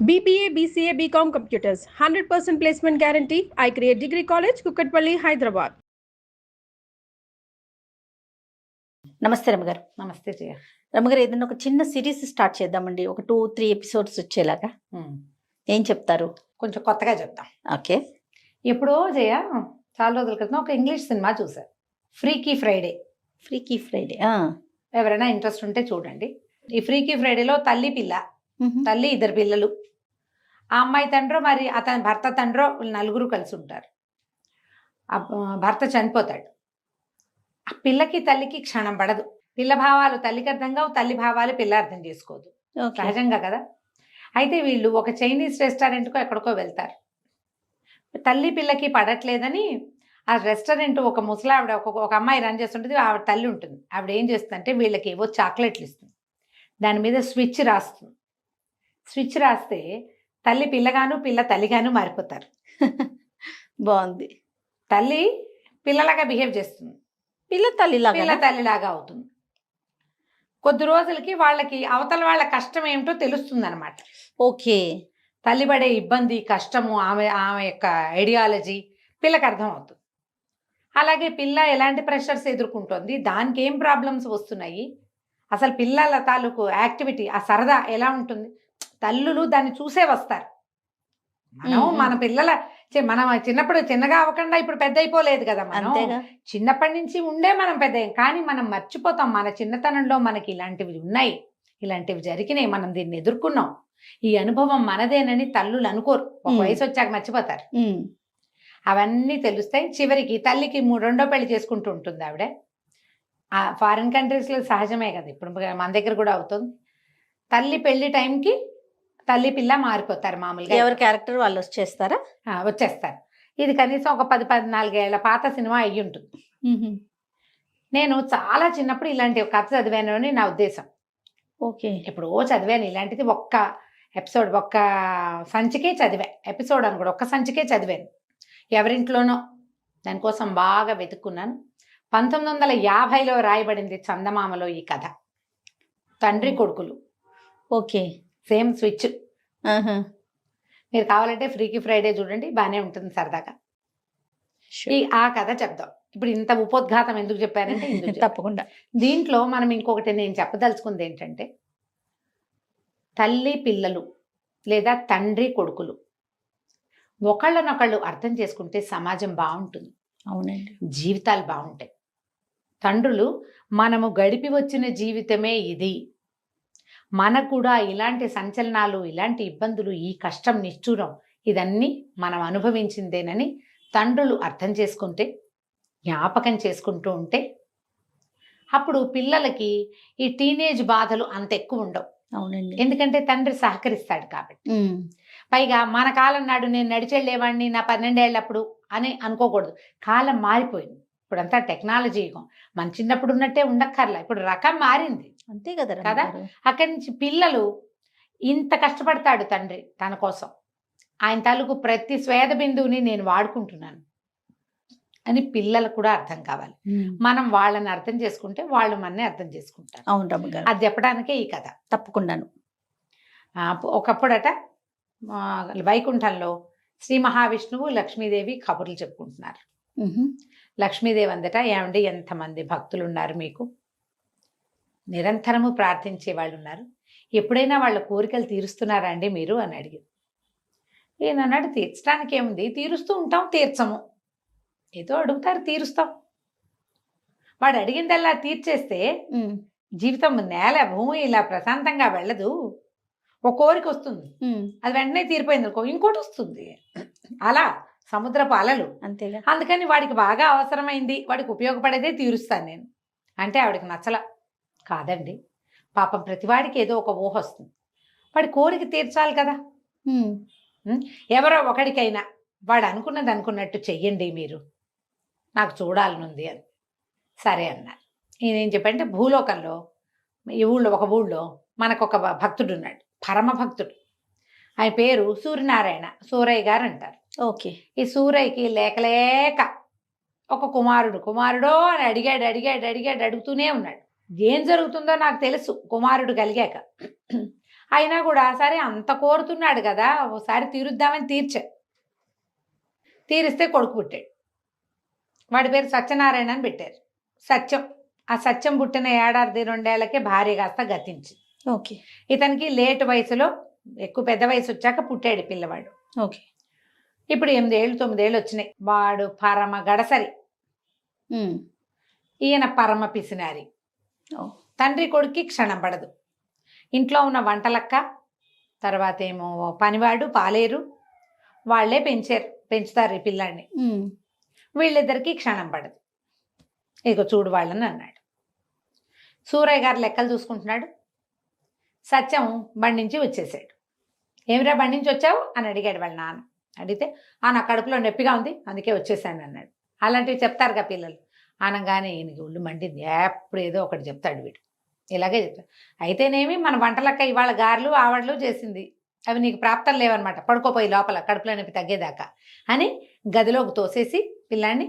BBA, BCA, BCom Computers, 100% placement guarantee. I create Degree College, Kukatpalli, Hyderabad. నమస్తే రమగారు. నమస్తే జయ. రమగారు, ఏదైనా ఒక చిన్న సిరీస్ స్టార్ట్ చేద్దామండి, ఒక 2-3 ఎపిసోడ్స్ వచ్చేలాగా. ఏం చెప్తారు? కొంచెం కొత్తగా చెప్తాం. ఓకే. ఎప్పుడో జయ చాలా రోజుల క్రితం ఒక ఇంగ్లీష్ సినిమా చూసారు, ఫ్రీకీ ఫ్రైడే. ఫ్రీకీ ఫ్రైడే ఎవరైనా ఇంట్రెస్ట్ ఉంటే చూడండి. ఈ ఫ్రీకీ ఫ్రైడేలో తల్లి పిల్ల, తల్లి 2 పిల్లలు, ఆ అమ్మాయి తండ్రో మరి అతని భర్త తండ్రో నలుగురు కలిసి ఉంటారు. భర్త చనిపోతాడు. ఆ పిల్లకి తల్లికి క్షణం పడదు. పిల్ల భావాలు తల్లికి అర్థం కావు, తల్లి భావాలు పిల్ల అర్థం చేసుకోదు, సహజంగా కదా. అయితే వీళ్ళు ఒక చైనీస్ రెస్టారెంట్కో ఎక్కడికో వెళ్తారు. తల్లి పిల్లకి పడట్లేదని ఆ రెస్టారెంట్ ఒక ముసలావిడ ఒక అమ్మాయి రన్ చేస్తుంటుంది, ఆవిడ తల్లి ఉంటుంది. ఆవిడ ఏం చేస్తుందంటే వీళ్ళకి ఏవో చాక్లెట్లు ఇస్తుంది, దాని మీద స్విచ్ రాస్తుంది. స్విచ్ రాస్తే తల్లి పిల్లగాను పిల్ల తల్లిగాను మారిపోతారు. బాగుంది. తల్లి పిల్లలాగా బిహేవ్ చేస్తుంది, పిల్ల తల్లిలాగా అవుతుంది. కొద్ది రోజులకి వాళ్ళకి అవతల వాళ్ళ కష్టం ఏమిటో తెలుస్తుంది అనమాట. ఓకే. తల్లి పడే ఇబ్బంది, కష్టము, ఆమె యొక్క ఐడియాలజీ పిల్లకి అర్థం అవుతుంది. అలాగే పిల్ల ఎలాంటి ప్రెషర్స్ ఎదుర్కొంటుంది, దానికి ఏం ప్రాబ్లమ్స్ వస్తున్నాయి, అసలు పిల్లల తాలూకు యాక్టివిటీ, ఆ సరదా ఎలా ఉంటుంది, తల్లులు దాన్ని చూసే వస్తారు. మన పిల్లల మనం చిన్నప్పుడు చిన్నగా అవ్వకుండా ఇప్పుడు పెద్ద అయిపోలేదు కదా. మనం చిన్నప్పటి నుంచి ఉండే మనం పెద్ద, కానీ మనం మర్చిపోతాం మన చిన్నతనంలో మనకి ఇలాంటివి ఉన్నాయి, ఇలాంటివి జరిగినాయి, మనం దీన్ని ఎదుర్కొన్నాం, ఈ అనుభవం మనదేనని తల్లులు అనుకోరు. ఒక వయసు వచ్చాక మర్చిపోతారు. అవన్నీ తెలుస్తాయి. చివరికి తల్లికి 2వ పెళ్లి చేసుకుంటూ ఉంటుంది ఆవిడ. ఆ ఫారిన్ కంట్రీస్లో సహజమే కదా, ఇప్పుడు మన దగ్గర కూడా అవుతుంది. తల్లి పెళ్లి టైంకి తల్లి పిల్ల మారిపోతారు. మామూలుగా ఎవరి క్యారెక్టర్ వాళ్ళు వచ్చేస్తారు. ఇది కనీసం ఒక 10-14 ఏళ్ల పాత సినిమా అయ్యి ఉంటుంది. నేను చాలా చిన్నప్పుడు ఇలాంటి కథ చదివాను అని నా ఉద్దేశం. ఓకే. ఎప్పుడో చదివాను ఇలాంటిది, ఒక్క ఎపిసోడ్, ఒక్క సంచికే చదివా. ఎపిసోడ్ అని కూడా ఒక్క సంచికే చదివాను, ఎవరింట్లోనో. దానికోసం బాగా వెతుక్కున్నాను. 1950లో రాయబడింది చందమామలో ఈ కథ. తండ్రి కొడుకులు. ఓకే. Same switch. మీరు కావాలంటే ఫ్రీకీ ఫ్రైడే చూడండి, బాగానే ఉంటుంది సరదాగా. ఆ కథ చెప్దాం. ఇప్పుడు ఇంత ఉపోద్ఘాతం ఎందుకు చెప్పానంటే తప్పకుండా దీంట్లో మనం ఇంకొకటి నేను చెప్పదలుచుకుంది ఏంటంటే, తల్లి పిల్లలు లేదా తండ్రి కొడుకులు ఒకళ్ళనొకళ్ళు అర్థం చేసుకుంటే సమాజం బాగుంటుంది. అవునండి, జీవితాలు బాగుంటాయి. తండ్రులు మనము గడిపి వచ్చిన జీవితమే ఇది, మనకు కూడా ఇలాంటి సంచలనాలు, ఇలాంటి ఇబ్బందులు, ఈ కష్టం, నిష్ఠూరం ఇదన్నీ మనం అనుభవించిందేనని తండ్రులు అర్థం చేసుకుంటే, జ్ఞాపకం చేసుకుంటూ ఉంటే, అప్పుడు పిల్లలకి ఈ టీనేజ్ బాధలు అంత ఎక్కువ ఉండవు. అవునండి, ఎందుకంటే తండ్రి సహకరిస్తాడు కాబట్టి. పైగా మన కాలం నాడు నేను నడిచెళ్ళేవాడిని నా 12 ఏళ్ళప్పుడు అని అనుకోకూడదు. కాలం మారిపోయింది, ఇప్పుడంతా టెక్నాలజీ యుగం. మన చిన్నప్పుడు ఉన్నట్టే ఉండక్కర్లా, ఇప్పుడు రకం మారింది. అంతే కదా. అక్కడి నుంచి పిల్లలు ఇంత కష్టపడతాడు తండ్రి తన కోసం, ఆయన తాలూకు ప్రతి స్వేద బిందువుని నేను వాడుకుంటున్నాను అని పిల్లలకు కూడా అర్థం కావాలి. మనం వాళ్ళని అర్థం చేసుకుంటే వాళ్ళు మనని అర్థం చేసుకుంటారు. అవును రమ్మగారు, అది చెప్పడానికే ఈ కథ. తప్పకుండాను. ఒకప్పుడట వైకుంఠంలో శ్రీ మహావిష్ణువు లక్ష్మీదేవి కబుర్లు చెప్పుకుంటున్నారు. లక్ష్మీదేవి అందట, ఏమండి ఎంతమంది భక్తులు ఉన్నారు మీకు, నిరంతరము ప్రార్థించే వాళ్ళు ఉన్నారు, ఎప్పుడైనా వాళ్ళ కోరికలు తీరుస్తున్నారా అండి మీరు అని అడిగింది. ఏనన్నాడు, తీర్చడానికి ఏముంది, తీరుస్తూ ఉంటాం, తీర్చము, ఏదో అడుగుతారు తీరుస్తాం. వాడు అడిగిందల్లా తీర్చేస్తే జీవితం నేల భూమి ఇలా ప్రశాంతంగా వెళ్ళదు. ఒక కోరిక వస్తుంది, అది వెంటనే తీరిపోయింది అనుకో, ఇంకోటి వస్తుంది. అలా సముద్రపు అలలు. అంతేగా. అందుకని వాడికి బాగా అవసరమైంది, వాడికి ఉపయోగపడేదే తీరుస్తాను నేను అంటే ఆవిడకి నచ్చల. కాదండి, పాపం ప్రతివాడికి ఏదో ఒక ఊహ వస్తుంది, వాడి కోరిక తీర్చాలి కదా. ఎవరో ఒకడికైనా వాడు అనుకున్నది అనుకున్నట్టు చెయ్యండి మీరు, నాకు చూడాలనుంది అని. సరే అన్నారు. నేనేం చెప్పంటే, భూలోకంలో ఈ ఊళ్ళో ఒక ఊళ్ళో మనకు ఒక భక్తుడు ఉన్నాడు, పరమ భక్తుడు. ఆయన పేరు సూర్యనారాయణ, సూరయ్య గారు అంటారు. ఓకే. ఈ సూరయ్యకి లేక ఒక కుమారుడో అని అడిగాడు, అడుగుతూనే ఉన్నాడు. ఏం జరుగుతుందో నాకు తెలుసు కుమారుడు కలిగాక. అయినా కూడా సరే అంత కోరుతున్నాడు కదా ఒకసారి తీరుద్దామని తీరిస్తే కొడుకు పుట్టాడు. వాడి పేరు సత్యనారాయణ అని పెట్టారు. సత్యం. ఆ సత్యం పుట్టిన 1.5 ఏళ్లకే భార్య కాస్త గతించింది. ఓకే. ఇతనికి లేట్ వయసులో ఎక్కువ పెద్ద వయసు వచ్చాక పుట్టాడు పిల్లవాడు. ఓకే. ఇప్పుడు 8 ఏళ్ళు 9 ఏళ్ళు వచ్చినాయి. వాడు పరమ గడసరి, ఈయన పరమ పిసినారి. తండ్రి కొడుక్కి క్షణం పడదు. ఇంట్లో ఉన్న వంటలక్క, తర్వాత ఏమో పనివాడు, పాలేరు వాళ్ళే పెంచుతారు ఈ పిల్లాడిని. వీళ్ళిద్దరికీ క్షణం పడదు. ఇక చూడు వాళ్ళని అన్నాడు. సూరయ్య గారు లెక్కలు చూసుకుంటున్నాడు. సత్యం బండి నుంచి వచ్చేసాడు. ఏమిరా బండి నుంచి వచ్చావు అని అడిగాడు వాళ్ళ నాన్న. అడిగితే నా కడుపులో నొప్పిగా ఉంది అందుకే వచ్చేసాను అన్నాడు. అలాంటివి చెప్తారుగా పిల్లలు. అనగానే ఈయనకి ఒళ్ళు మండింది. ఎప్పుడు ఏదో ఒకటి చెప్తాడు వీడు. ఇలాగే చెప్తాడు. అయితేనేమి మన వంటలక్క ఇవాళ గారెలు ఆవడలు చేసింది, అవి నీకు ప్రాప్తం లేవన్నమాట, పడుకోపోయి లోపల కడుపులో నొప్పి తగ్గేదాకా అని గదిలోకి తోసేసి పిల్లాన్ని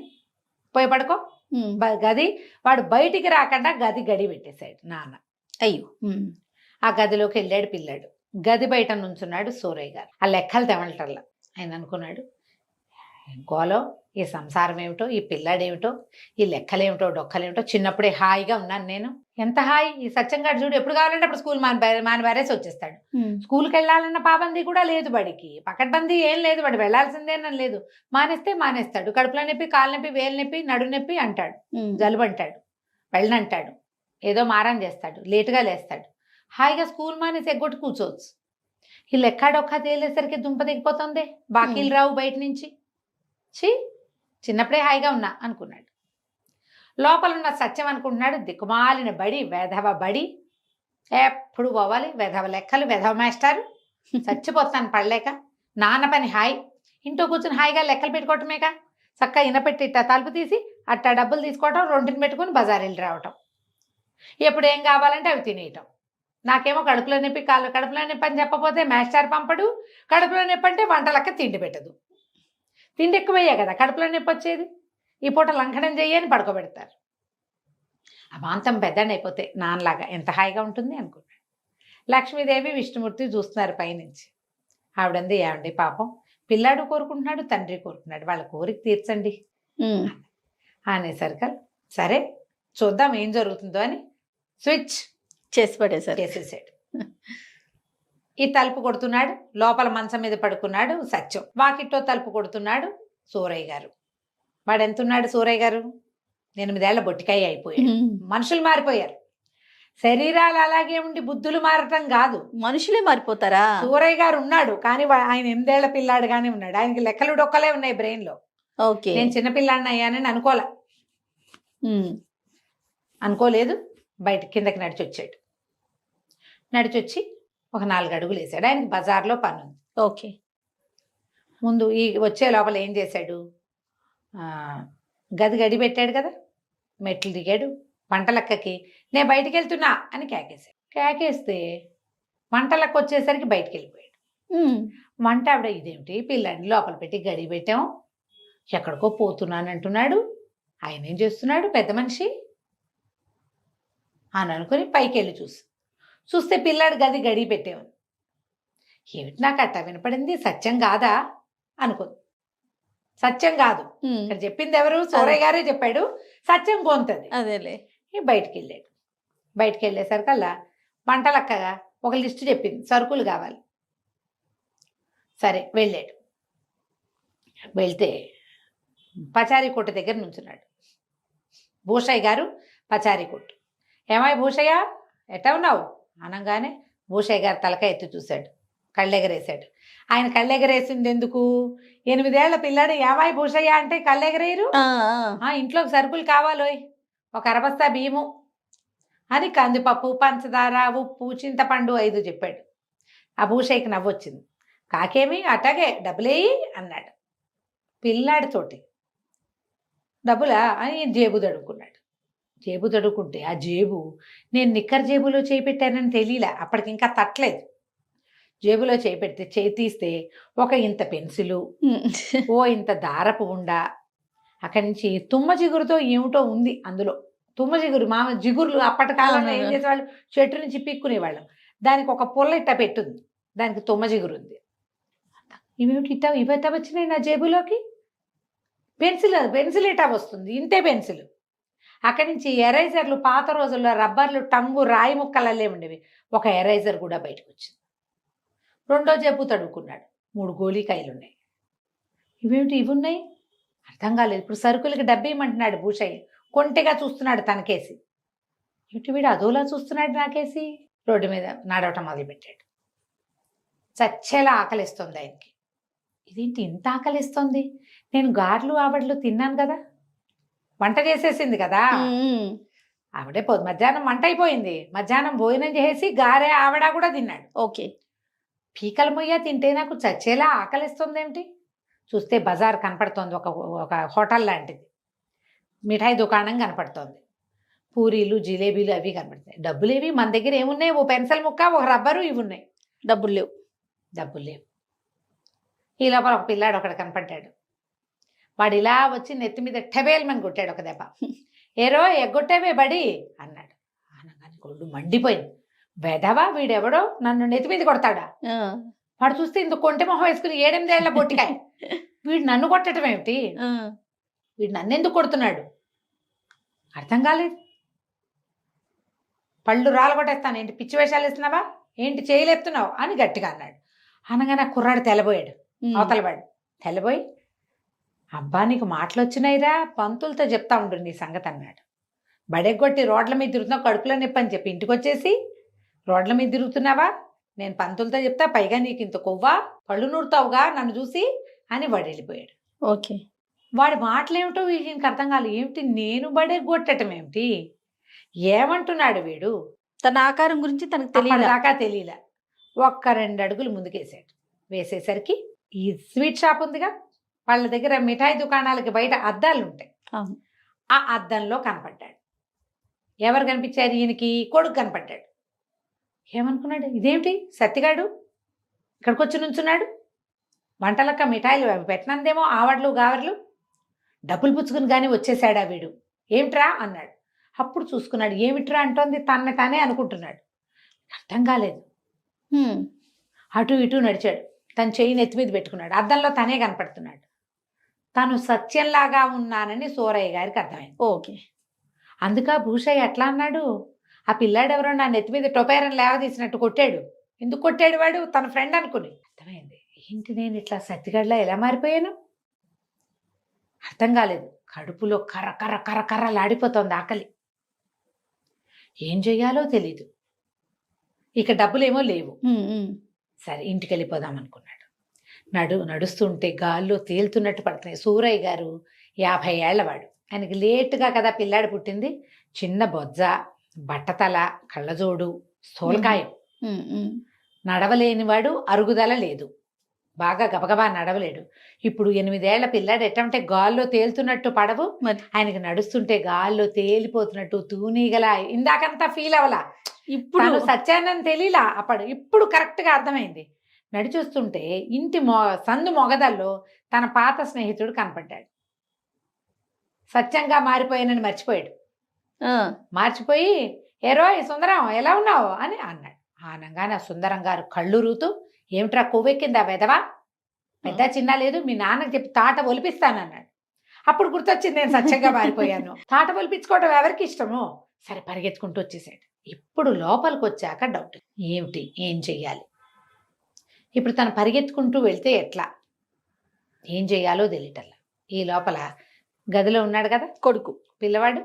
పోయి పడుకో గది. వాడు బయటికి రాకుండా గడి పెట్టేశాడు నాన్న. అయ్యో. ఆ గదిలోకి వెళ్ళాడు పిల్లాడు. గది బయట నుంచున్నాడు సూరయ్య గారు. ఆ లెక్కలు తెమలటల్లా. ఆయన అనుకున్నాడు, గోలో ఈ సంసారం ఏమిటో, ఈ పిల్లాడేమిటో, ఈ లెక్కలేమిటో డొక్కలేమిటో. చిన్నప్పుడే హాయిగా ఉన్నాను నేను. ఎంత హాయి. ఈ సత్యంగాడు చూడు ఎప్పుడు కావాలంటే అప్పుడు స్కూల్ మానిబారేసి వచ్చేస్తాడు. స్కూల్కి వెళ్ళాలన్న పాబందీ కూడా లేదు బడికి, పకడ్బందీ ఏం లేదు, వాడు వెళ్ళాల్సిందేనని లేదు. మానేస్తాడు. కడుపులో నొప్పి, కాలు నొప్పి, వేలు నొప్పి, నడు నొప్పి అంటాడు, జలుబు అంటాడు, వెళ్ళనంటాడు, ఏదో మారం చేస్తాడు, లేటుగా లేస్తాడు. హాయిగా స్కూల్ మానేసి ఎగ్గొట్టి కూర్చోవచ్చు. ఈ లెక్కాడొక్క తేలేసరికి దుంప దిగిపోతుంది, బాకీలు రావు బయట నుంచి. చిన్నప్పుడే హాయిగా ఉన్నా అనుకున్నాడు. లోపల ఉన్న సత్యం అనుకుంటున్నాడు, దిక్కుమాలిన బడి, వెధవ బడి, ఎప్పుడు పోవాలి, వెధవ లెక్కలు, వెధవ మాస్టారు, చచ్చిపోతాను పడలేక. నాన్న పని హాయి, ఇంట్లో కూర్చొని హాయిగా లెక్కలు పెట్టుకోవటమేక. చక్కగా ఇనపెట్టి ఇట్టా తలుపు తీసి అట్టా డబ్బులు తీసుకోవటం, రెండుని పెట్టుకుని బజార్ వెళ్ళి రావటం, ఎప్పుడు ఏం కావాలంటే అవి తినేయటం. నాకేమో కడుపులో నొప్పి, కడుపులో నొప్పి అని చెప్పపోతే మాస్టర్ పంపడు, కడుపులో నొప్పి అంటే వంటలక్క తిండి పెట్టదు. తిండి ఎక్కువయ్యే కదా కడుపులో నొప్పి వచ్చేది. ఈ పూట లంఘనం చెయ్యని పడుకోబెడతారు. ఆ మాంతం పెద్దని అయిపోతే నాన్నలాగా ఎంత హాయిగా ఉంటుంది అనుకున్నాడు. లక్ష్మీదేవి విష్ణుమూర్తి చూస్తున్నారు పైనుంచి. ఆవిడంది, ఏమండి పాపం పిల్లాడు కోరుకుంటున్నాడు, తండ్రి కోరుకున్నాడు, వాళ్ళ కోరిక తీర్చండి అనేసరికి సరే చూద్దాం ఏం జరుగుతుందో అని స్విచ్ చేసేసాడు. ఈ తలుపు కొడుతున్నాడు, లోపల మంచం మీద పడుకున్నాడు సత్యం. వాకిట్లో తలుపు కొడుతున్నాడు సూరయ్య గారు. వాడు ఎంతున్నాడు సూరయ్య గారు? 8 ఏళ్ల బొట్టికాయ అయిపోయాడు. మనుషులు మారిపోయారు. శరీరాలు అలాగే ఉండి బుద్ధులు మారటం కాదు, మనుషులే మారిపోతారా? సూరయ్య గారు ఉన్నాడు కానీ ఆయన 8 ఏళ్ల పిల్లాడుగానే ఉన్నాడు. ఆయనకి లెక్కలు డొక్కలే ఉన్నాయి బ్రెయిన్ లో. ఓకే. నేను చిన్నపిల్లాడిని అయ్యానని అనుకోలేదు. బయట కిందకి నడిచొచ్చాడు. నడిచొచ్చి ఒక 4 అడుగులు వేసాడు. ఆయనకి బజార్లో పని ఉంది. ఓకే. ముందు ఈ వచ్చే లోపల ఏం చేశాడు, గడి పెట్టాడు కదా, మెట్లు దిగాడు. వంటలక్కకి నేను బయటికి వెళ్తున్నా అని కేకేశాడు. కేకేస్తే వంటలక్క వచ్చేసరికి బయటికి వెళ్ళిపోయాడు. వంట ఆవిడ, ఇదేమిటి పిల్లాడిని లోపల పెట్టి గడి పెట్టాం, ఎక్కడికో పోతున్నాను అంటున్నాడు, ఆయన ఏం చేస్తున్నాడు పెద్ద మనిషి అని అనుకుని పైకి వెళ్ళి చూస్తే పిల్లాడు గడి పెట్టేవాడు. ఏమిటి నాకు అట్ట వినపడింది, సత్యం కాదా అనుకుంది. సత్యం కాదు, ఇక్కడ చెప్పింది ఎవరు? సూరయ్య గారే చెప్పాడు, సత్యం గొంతది. అదేలే. బయటికి వెళ్ళాడు. బయటికి వెళ్ళేసరికల్లా వంటలక్కగా ఒక లిస్టు చెప్పింది, సరుకులు కావాలి. సరే వెళ్ళాడు. వెళ్తే పచారీ కొట్టు దగ్గర నుంచున్నాడు భూషయ్య గారు. పచారీ కొట్టు. ఏమాయి భూషయ్య ఎట్టా ఉన్నావు అనగానే భూషయ్య గారు తలకాయ ఎత్తి చూశాడు, కళ్ళెగరేశాడు. ఆయన కళ్ళెగరేసింది ఎందుకు? 8 ఏళ్ల పిల్లాడు ఏమాయి భూషయ్య అంటే కళ్ళెగరేయరు. ఇంట్లోకి సరుకులు కావాలోయ్, ఒక అరబస్తా బియ్యము అని కందిపప్పు, పంచదార, ఉప్పు, చింతపండు 5 చెప్పాడు. ఆ భూషయ్యకి నవ్వొచ్చింది. కాకేమి అట్టగే డబ్బులేయి అన్నాడు. పిల్లాడితోటి డబ్బులా అని జేబు తడుక్కున్నాడు. జేబు తడుక్కుంటే ఆ జేబు నేను నిక్కర్ జేబులో చేయి పెట్టానని తెలియలే, అప్పటికి ఇంకా తట్టలేదు. జేబులో చేయి పెడితే చేయి తీస్తే ఒక ఇంత పెన్సిలు, ఓ ఇంత దారపు ఉండ, అక్కడి నుంచి తుమ్మ జిగురుతో ఏమిటో ఉంది అందులో. తుమ్మ జిగురు, జిగురులు అప్పటి కాలంలో ఏం చేసేవాళ్ళు, చెట్టు నుంచి పిక్కునేవాళ్ళం. దానికి ఒక పుల్ల ఇట్ట పెట్టుంది, దానికి తుమ్మ జిగురుంది. ఇవేమిటి ఇవెట్ట వచ్చినాయి నా జేబులోకి? పెన్సిల్ ఇటా వస్తుంది, ఇంతే పెన్సిల్. అక్కడి నుంచి ఎరైజర్లు, పాత రోజుల్లో రబ్బర్లు, టంగు, రాయి ముక్కలల్లే ఉండేవి. ఒక ఎరైజర్ కూడా బయటకు వచ్చింది. రెండో జేబు తడుకున్నాడు, 3 గోళీకాయలు ఉన్నాయి. ఇవేమిటి ఇవి ఉన్నాయి? అర్థం కాలేదు. ఇప్పుడు సరుకులకి డబ్బేయమంటున్నాడు భూషయ్య. కొంటెగా చూస్తున్నాడు తనకేసి. ఏమిటి వీడు అదోలా చూస్తున్నాడు నాకేసి? రోడ్డు మీద నడవటం మొదలుపెట్టాడు. చచ్చేలా ఆకలిస్తుంది ఆయనకి. ఇదేంటి ఇంత ఆకలిస్తుంది? నేను గారెలు ఆవడలు తిన్నాను కదా, వంట చేసేసింది కదా ఆవిడే. మధ్యాహ్నం వంట అయిపోయింది, మధ్యాహ్నం భోజనం చేసి గారె ఆవిడ కూడా తిన్నాడు. ఓకే. పీకల మొయ్య తింటే నాకు చచ్చేలా ఆకలిస్తుంది ఏమిటి? చూస్తే బజార్ కనపడుతోంది, ఒక హోటల్ లాంటిది, మిఠాయి దుకాణం కనపడుతోంది, పూరీలు, జిలేబీలు అవి కనపడుతున్నాయి. డబ్బులేవి మన దగ్గర ఏమున్నాయి? ఓ పెన్సిల్ ముక్క, ఒక రబ్బరు, ఇవి ఉన్నాయి. డబ్బులు లేవు. ఈ లోపల ఒక పిల్లాడు ఒకడు కనపడ్డాడు. వాడు ఇలా వచ్చి నెత్తి మీద టెబేల్మని కొట్టాడు ఒక దెబ్బ. ఏరో ఎగ్గొట్టేవే బడి అన్నాడు. అనగానే కొళ్ళు మండిపోయింది. వెదవా వీడెవడో నన్ను నెత్తి మీద కొడతాడా? వాడు చూస్తే ఇంత కొంటె మొహం వేసుకుని 7-8 ఏళ్ల బొట్టికాయ. వీడు నన్ను కొట్టడం ఏమిటి? వీడు నన్ను ఎందుకు కొడుతున్నాడు? అర్థం కాలేదు. పళ్ళు రాలగొట్టేస్తాను, ఏంటి పిచ్చి వేషాలు ఇస్తున్నావా, ఏంటి చేయలేస్తున్నావు అని గట్టిగా అన్నాడు. అనగానే కుర్రాడు తెల్లబోయాడు. అవతలవాడు తెల్లబోయి, అబ్బా నీకు మాటలు వచ్చినాయిరా, పంతులతో చెప్తా ఉండు నీ సంగతి అన్నాడు. బడెగొట్టి రోడ్ల మీద తిరుగుతున్నావు, కడుపులో నొప్పి అని చెప్పి ఇంటికి వచ్చేసి రోడ్ల మీద తిరుగుతున్నావా, నేను పంతులతో చెప్తా, పైగా నీకు ఇంత కొవ్వా, పళ్ళు నూరుతావుగా నన్ను చూసి అని వాడు వెళ్ళిపోయాడు. ఓకే. వాడి మాటలేమిటో వీడికి అర్థం కాలేదు. ఏమిటి నేను బడెగొట్టడం ఏమిటి, ఏమంటున్నాడు వీడు? తన ఆకారం గురించి తనకు దాకా తెలియలే. 1-2 అడుగులు ముందుకేసాడు. వేసేసరికి ఈ స్వీట్ షాప్ ఉందిగా, వాళ్ళ దగ్గర మిఠాయి దుకాణాలకి బయట అద్దాలు ఉంటాయి. ఆ అద్దంలో కనపడ్డాడు. ఎవరు కనిపించారు ఈయనకి? కొడుకు కనపడ్డాడు. ఏమనుకున్నాడు, ఇదేమిటి సత్తిగాడు ఇక్కడికి వచ్చి నుంచున్నాడు, వంటలక్క మిఠాయిలు అవి పెట్టనందేమో, ఆవడ్లు గావర్లు, డబ్బులు పుచ్చుకుని కానీ వచ్చేసాడా వీడు, ఏమిట్రా అన్నాడు. అప్పుడు చూసుకున్నాడు, ఏమిట్రా అంటోంది, తన తానే అనుకుంటున్నాడు. అర్థం కాలేదు. అటు ఇటు నడిచాడు. తన చెయ్యి నెత్తి మీద పెట్టుకున్నాడు. అద్దంలో తనే కనపడుతున్నాడు. తను సత్యంలాగా ఉన్నానని సూరయ్య గారికి అర్థమైంది. ఓకే. అందుక భూషయ్య ఎట్లా అన్నాడు, ఆ పిల్లాడు ఎవరో నా నెత్తి మీద టొపేరని లేవదీసినట్టు కొట్టాడు. ఎందుకు కొట్టాడు వాడు? తన ఫ్రెండ్ అనుకుని. అర్థమైంది. ఏంటి నేను ఇట్లా సత్తిగడ్లా ఎలా మారిపోయాను? అర్థం కాలేదు. కడుపులో కర్ర కర్ర కర్ర కర్రలాడిపోతోంది ఆకలి. ఏం చెయ్యాలో తెలీదు. ఇక డబ్బులేమో లేవు. సరే ఇంటికి వెళ్ళిపోదాం అనుకున్నాడు. నడుస్తుంటే గాల్లో తేలుతున్నట్టు పడుతున్నాయి. సూరయ్య గారు 50 ఏళ్లవాడు. ఆయనకి లేటుగా కదా పిల్లాడు పుట్టింది. చిన్న బొజ్జ, బట్టతల, కళ్ళజోడు, స్థూలకాయం. నడవలేనివాడు, అరుగుదల లేదు, బాగా గబగబా నడవలేడు. ఇప్పుడు 8 ఏళ్ల పిల్లాడు ఎట్టంటే గాల్లో తేలుతున్నట్టు పడవు, ఆయనకి నడుస్తుంటే గాల్లో తేలిపోతున్నట్టు తూనీగల. ఇందాకంతా ఫీల్ అవ్వలా, ఇప్పుడు సత్యాన్ని తెలియలా అప్పుడు. ఇప్పుడు కరెక్ట్గా అర్థమైంది. నడిచొస్తుంటే ఇంటి సందు మొగదల్లో తన పాత స్నేహితుడు కనపడ్డాడు. సత్యంగా మారిపోయానని మర్చిపోయాడు. మార్చిపోయి, ఏరోయ్ సుందరం ఎలా ఉన్నావు అని అన్నాడు. ఆనంగానే ఆ సుందరం గారు కళ్ళు రూతూ, ఏమిట్రా కొవ్వెక్కిందా వెదవా, పెద్ద చిన్న లేదు, మీ నాన్నకి చెప్పి తాట ఒలిపిస్తానన్నాడు. అప్పుడు గుర్తొచ్చింది, నేను సత్యంగా మారిపోయాను. తాట ఒలిపించుకోవడం ఎవరికి ఇష్టమో. సరే పరిగెత్తుకుంటూ వచ్చేసాడు. ఇప్పుడు లోపలికి వచ్చాక డౌట్, ఏమిటి ఏం చెయ్యాలి? ఇప్పుడు తను పరిగెత్తుకుంటూ వెళ్తే ఎట్లా, ఏం చెయ్యాలో తెలియటల్లా. ఈ లోపల గదిలో ఉన్నాడు కదా కొడుకు, పిల్లవాడు.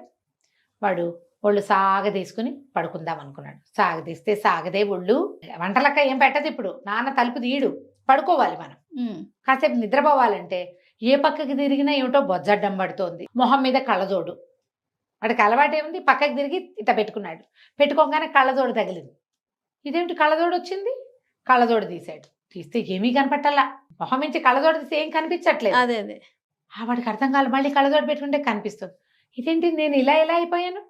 వాడు ఒళ్ళు సాగదీసుకుని పడుకుందాం అనుకున్నాడు. సాగదీస్తే సాగదే ఒళ్ళు. వంటలక్క ఏం పెట్టదు ఇప్పుడు, నాన్న తలుపు తీయడు, పడుకోవాలి మనం. కాసేపు నిద్రపోవాలంటే ఏ పక్కకి తిరిగినా ఏమిటో బొజ్జడ్డం పడుతోంది. మొహం మీద కళ్ళజోడు. వాడికి అలవాటు ఏముంది, పక్కకి తిరిగి ఇట్ట పెట్టుకున్నాడు. పెట్టుకోగానే కళ్ళజోడు తగిలింది. ఇదేమిటి కళ్ళజోడు వచ్చింది? కళ్ళజోడు తీశాడు. తీస్తే ఏమీ కనపట్టాలా. మొహం నుంచి కళ్ళజోడు తీస్తే ఏం కనిపించట్లేదు. అదే వాడికి అర్థం కాదు. మళ్ళీ కళ్ళజోడు పెట్టుకుంటే కనిపిస్తుంది. ఇదేంటి నేను ఇలా అయిపోయాను,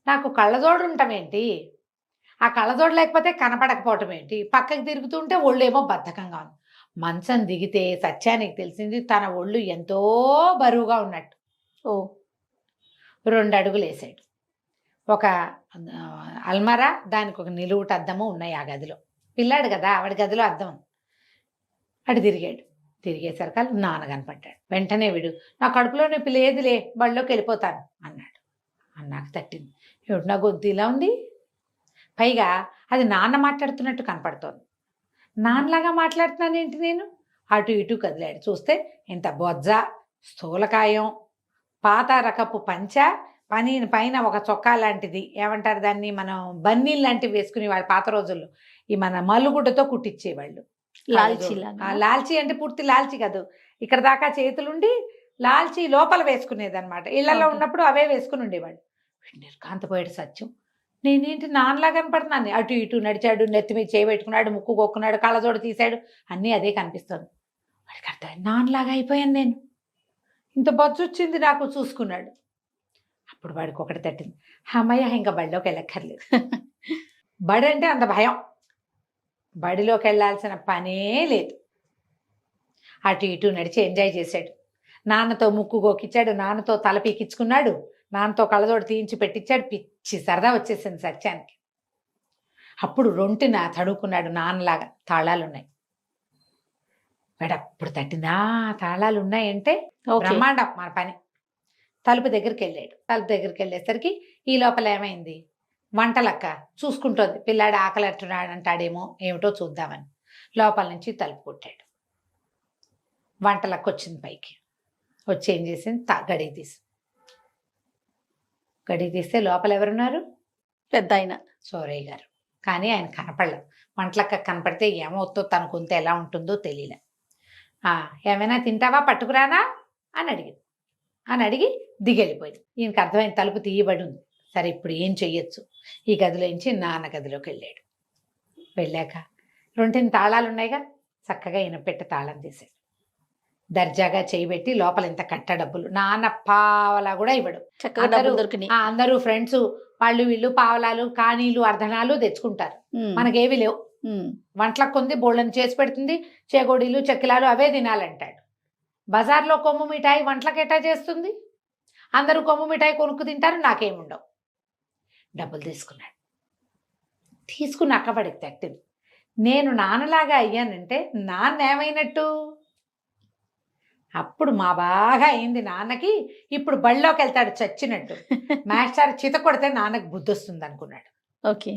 నాకు కళ్ళజోడు ఉండటం ఏంటి, ఆ కళ్ళజోడు లేకపోతే కనపడకపోవటం ఏంటి, పక్కకి తిరుగుతుంటే ఒళ్ళు ఏమో బద్ధకంగా ఉంది. మంచం దిగితే సత్యానికి తెలిసింది తన ఒళ్ళు ఎంతో బరువుగా ఉన్నట్టు. 2 అడుగులు వేసాడు. ఒక అల్మరా, దానికి ఒక నిలువుట అద్దము ఉన్నాయి ఆ గదిలో. పిల్లాడు కదా, ఆవిడ గదిలో అద్దం. అటు తిరిగాడు. తిరిగేసరికి నాన్న కనపడ్డాడు. వెంటనే వీడు, నా కడుపులో నొప్పి లేదులే, బళ్ళలోకి వెళ్ళిపోతాను అన్నాడు. నాకు తట్టింది. ఏమిటి నా గొంతు ఇలా ఉంది? పైగా అది నాన్న మాట్లాడుతున్నట్టు కనపడుతోంది. నాన్నలాగా మాట్లాడుతున్నాను ఏంటి నేను? అటు ఇటు కదిలాడు. చూస్తే ఇంత బొజ్జ, స్థూలకాయం, పాత రకపు పంచ, పైన ఒక చొక్కా లాంటిది, ఏమంటారు దాన్ని, మనం బన్నీలు లాంటివి వేసుకునే వాళ్ళు పాత రోజుల్లో. ఈ మన మల్లుగుడ్డతో కుట్టించేవాళ్ళు. లాల్చీ అంటే పూర్తి లాల్చీ కాదు, ఇక్కడ దాకా చేతులుండి లాల్చీ లోపల వేసుకునేది అనమాట. ఇళ్లలో ఉన్నప్పుడు అవే వేసుకుని ఉండేవాళ్ళు. నిర్కాంతపోయాడు సత్యం. నేనేంటి నాన్నలా కనపడుతున్నాను? అటు ఇటు నడిచాడు, నెత్తి మీద చేయి పెట్టుకున్నాడు, ముక్కు కొక్కున్నాడు, కళ్ళజోడు తీశాడు, అన్నీ అదే కనిపిస్తుంది. వాడికి అర్థం, నాన్నలాగా అయిపోయాను నేను, ఇంత బొజ్జు వచ్చింది నాకు చూసుకున్నాడు. అప్పుడు వాడికి ఒకటి తట్టింది, అమ్మయ్య ఇంకా బడిలోకి వెళ్ళక్కర్లేదు. బడి అంటే అంత భయం, బడిలోకి వెళ్ళాల్సిన పనే లేదు. అటు ఇటు నడిచి ఎంజాయ్ చేశాడు. నాన్నతో ముక్కు గోకిచ్చాడు, నాన్నతో తల పీకించుకున్నాడు, నాన్నతో కళ్ళజోడు తీయించి పెట్టించాడు. పిచ్చి సరదా వచ్చేసింది సత్యానికి. అప్పుడు రొంటిన తడుకున్నాడు నాన్నలాగా. తాళాలున్నాయి. వాడు అప్పుడు తట్టిందా, తాళాలు ఉన్నాయంటే బ్రహ్మాండం మన పని. తలుపు దగ్గరికి వెళ్ళాడు. తలుపు దగ్గరికి వెళ్ళేసరికి ఈ లోపల ఏమైంది, వంటలక్క చూసుకుంటోంది. పిల్లాడు ఆకలి అంటున్నాడు అంటాడేమో, ఏమిటో చూద్దామని లోపల నుంచి తలుపు కొట్టాడు. వంటలక్క వచ్చింది పైకి. వచ్చి ఏం చేసింది, గడి తీసి, గడి తీస్తే లోపల ఎవరున్నారు, పెద్ద ఆయన సోరయ్య గారు. కానీ ఆయన కనపడలేదు. వంటలక్క కనపడితే ఏమవుతుందో, తన కొంత ఎలా ఉంటుందో తెలియలే. ఏమైనా తింటావా, పట్టుకురానా అని అడిగింది. అడిగి దిగెళ్ళిపోయింది. ఈయనకి అర్థమైన తలుపు తీయబడి ఉంది. సరే ఇప్పుడు ఏం చెయ్యొచ్చు, ఈ గదిలోంచి నాన్న గదిలోకి వెళ్ళాడు. వెళ్ళాక రొంటిని తాళాలు ఉన్నాయిగా, చక్కగా ఈయన పెట్టి తాళం తీసాడు. దర్జాగా చేయబెట్టి లోపల ఇంత కట్ట డబ్బులు, నాన్న పావలా కూడా ఇవ్వడు. అందరూ ఫ్రెండ్స్ వాళ్ళు వీళ్ళు పావలాలు, కానీలు, అర్ధనాలు తెచ్చుకుంటారు. మనకేవి లేవు. వంటలకు కొంది బోళ్ళని చేసి పెడుతుంది, చేగోడీలు చెక్కిలాలు అవే తినాలంటాడు. బజార్లో కొమ్ము మిఠాయి వంటలకు ఎట్టా చేస్తుంది? అందరూ కొమ్ము మిఠాయి కొనుక్కు తింటారు, నాకేముండవు. డబ్బులు తీసుకున్నాడు. తీసుకుని అక్కబడికి తట్టింది. నేను నాన్నలాగా అయ్యానంటే నాన్న ఏమైనట్టు? అప్పుడు మా బాగా అయింది నాన్నకి. ఇప్పుడు బళ్ళలోకి వెళ్తాడు చచ్చినట్టు. మాస్టర్ చిత కొడితే నాన్నకు బుద్ధి వస్తుంది అనుకున్నాడు. ఓకే,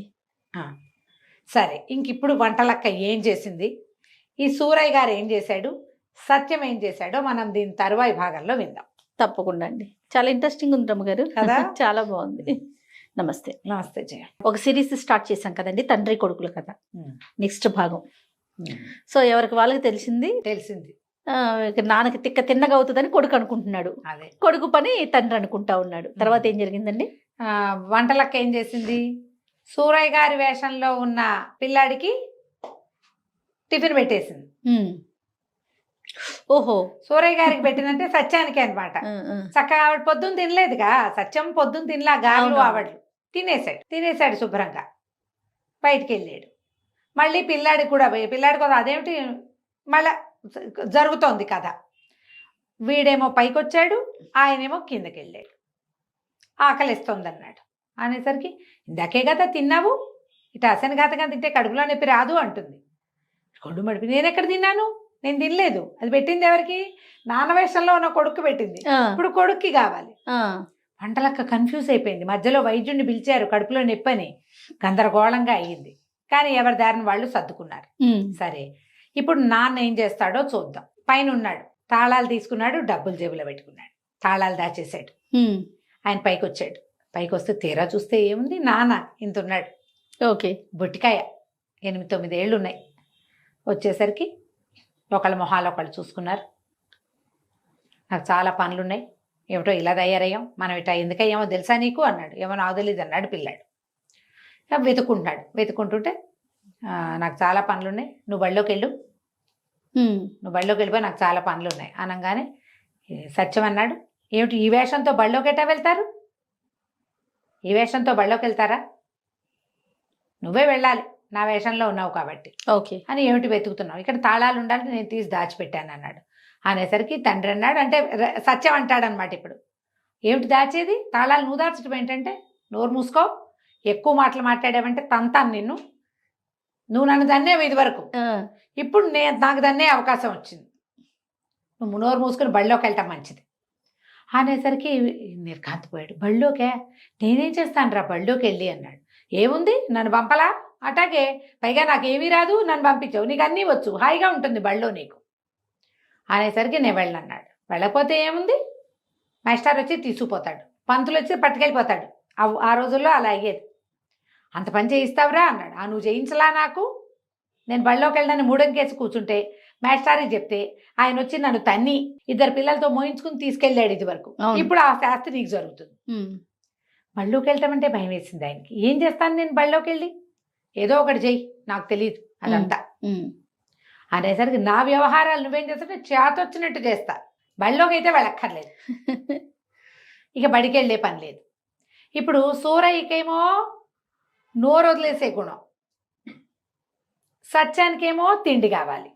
సరే ఇంక ఇప్పుడు వంటలక్క ఏం చేసింది, ఈ సూరయ్య గారు ఏం చేశాడు, సత్యం ఏం చేశాడో మనం దీని తరువాయి భాగంలో విందాం. తప్పకుండా అండి. చాలా ఇంట్రెస్టింగ్ ఉంది రమ్మగారు కదా. చాలా బాగుంది. నమస్తే. నమస్తే జయ. ఒక సిరీస్ స్టార్ట్ చేశాం కదండి, తండ్రి కొడుకుల కథ. నెక్స్ట్ భాగం. సో ఎవరికి వాళ్ళకి తెలిసింది నాన్నకి తిన్నగా అవుతుందని కొడుకు అనుకుంటున్నాడు. అదే కొడుకు పని తండ్రి అనుకుంటా ఉన్నాడు. తర్వాత ఏం జరిగిందండి? వంటలక్క ఏం చేసింది, సూరయ్య గారి వేషంలో ఉన్న పిల్లాడికి టిఫిన్ పెట్టేసింది. ఓహో, సూరయ్య గారికి పెట్టిందంటే సత్యానికి అనమాట. చక్కగా ఆవిడ పొద్దున్న తినలేదుగా, సత్యం పొద్దున్న తినలా, గారెలు ఆవిడలు తినేశాడు శుభ్రంగా. బయటికి వెళ్ళాడు. మళ్ళీ పిల్లాడి కోసం అదేమిటి మళ్ళా జరుగుతోంది కథ. వీడేమో పైకి వచ్చాడు, ఆయనేమో కిందకి వెళ్ళాడు. ఆకలిస్తోంది అన్నాడు. అనేసరికి ఇందాకే కదా తిన్నావు, ఇటు అసనఘాతగా తింటే కడుపులో నొప్పి రాదు అంటుంది. కొడుకు మడిపి, నేను ఎక్కడ తిన్నాను, నేను తినలేదు. అది పెట్టింది ఎవరికి? నాన్న వేషంలో ఉన్న కొడుకు పెట్టింది. ఇప్పుడు కొడుక్కి కావాలి. వంటలక్క కన్ఫ్యూజ్ అయిపోయింది. మధ్యలో వైద్యుడిని పిలిచారు, కడుపులో నొప్పి అని. గందరగోళంగా అయ్యింది. కానీ ఎవరి దారిని వాళ్ళు సర్దుకున్నారు. సరే ఇప్పుడు నాన్న ఏం చేస్తాడో చూద్దాం. పైన ఉన్నాడు, తాళాలు తీసుకున్నాడు, డబ్బులు జేబులో పెట్టుకున్నాడు, తాళాలు దాచేశాడు. ఆయన పైకి వచ్చాడు. పైకి వస్తే తీరా చూస్తే ఏముంది, నాన్న ఇంత ఉన్నాడు. ఓకే, బొట్టికాయ, 8-9 ఏళ్ళు ఉన్నాయి. వచ్చేసరికి ఒకళ్ళ మొహాలు ఒకళ్ళు చూసుకున్నారు. నాకు చాలా పనులు ఉన్నాయి, ఏమిటో ఇలా తయారయ్యాం, మనం ఇటా ఎందుకయ్యామో తెలుసా నీకు అన్నాడు. ఏమో నాకు తెలియదు అన్నాడు పిల్లాడు. వెతుకుంటుంటే నాకు చాలా పనులు ఉన్నాయి, నువ్వు బళ్ళోకి వెళ్ళిపోయి నాకు చాలా పనులు ఉన్నాయి అనగానే సత్యం అన్నాడు, ఏమిటి ఈ వేషంతో బళ్ళోకి ఎట్టా వెళ్తారు, ఈ వేషంతో బళ్ళోకి వెళ్తారా, నువ్వే వెళ్ళాలి, నా వేషంలో ఉన్నావు కాబట్టి. ఓకే అని ఏమిటి వెతుకుతున్నావు, ఇక్కడ తాళాలు ఉండాలి, నేను తీసి దాచిపెట్టాను అన్నాడు. అనేసరికి తండ్రి అన్నాడు, అంటే సత్యం అంటాడనమాట. ఇప్పుడు ఏమిటి దాచేది, తాళాలు నువ్వు దాచడం ఏంటంటే నోరు మూసుకో, ఎక్కువ మాటలు మాట్లాడావంటే తంతాను నిన్ను. నువ్వు నన్ను దన్నేవు ఇది వరకు, ఇప్పుడు నాకు దన్నే అవకాశం వచ్చింది. నువ్వు నోరు మూసుకొని బళ్ళోకి వెళ్ళటం మంచిది అనేసరికి నిర్ఘాంతపోయాడు. బళ్ళోకే? నేనేం చేస్తాను రా బళ్ళోకి వెళ్ళి అన్నాడు. ఏముంది, నన్ను పంపలా, అటాగే పైగా నాకేమీ రాదు, నన్ను పంపించావు, నీకు అన్నీ వచ్చు, హాయిగా ఉంటుంది బళ్ళో నీకు అనేసరికి నేను వెళ్ళన్నాడు. వెళ్ళకపోతే ఏముంది, మాస్టర్ వచ్చి తీసుకుపోతాడు, పంతులు వచ్చి పట్టుకెళ్ళిపోతాడు. ఆ రోజుల్లో అలా అయ్యేది. అంత పని చేయిస్తావురా అన్నాడు. నువ్వు చేయించలా నాకు, నేను బళ్ళోకి వెళ్ళినని మూడంకేసి కూర్చుంటే మాస్టారికి చెప్తే ఆయన వచ్చి నన్ను తన్ని 2 పిల్లలతో మోయించుకుని తీసుకెళ్ళాడు ఇది వరకు. ఇప్పుడు ఆ శాస్త్రి నీకు జరుగుతుంది. బళ్ళోకి వెళ్ళటం అంటే భయం వేసింది ఆయనకి. ఏం చేస్తాను నేను బళ్ళోకి వెళ్ళి, ఏదో ఒకటి చెయ్యి, నాకు తెలియదు అదంతా అనేసరికి నా వ్యవహారాలు నువ్వేం చేస్తావు, చేతొచ్చినట్టు చేస్తా, బళ్ళోకి అయితే వెళ్ళక్కర్లేదు, ఇక బడికి వెళ్ళే పని లేదు. ఇప్పుడు సూరయ్యకేమో నోరు వదిలేసే గుణం, సత్యానికేమో తిండి కావాలి,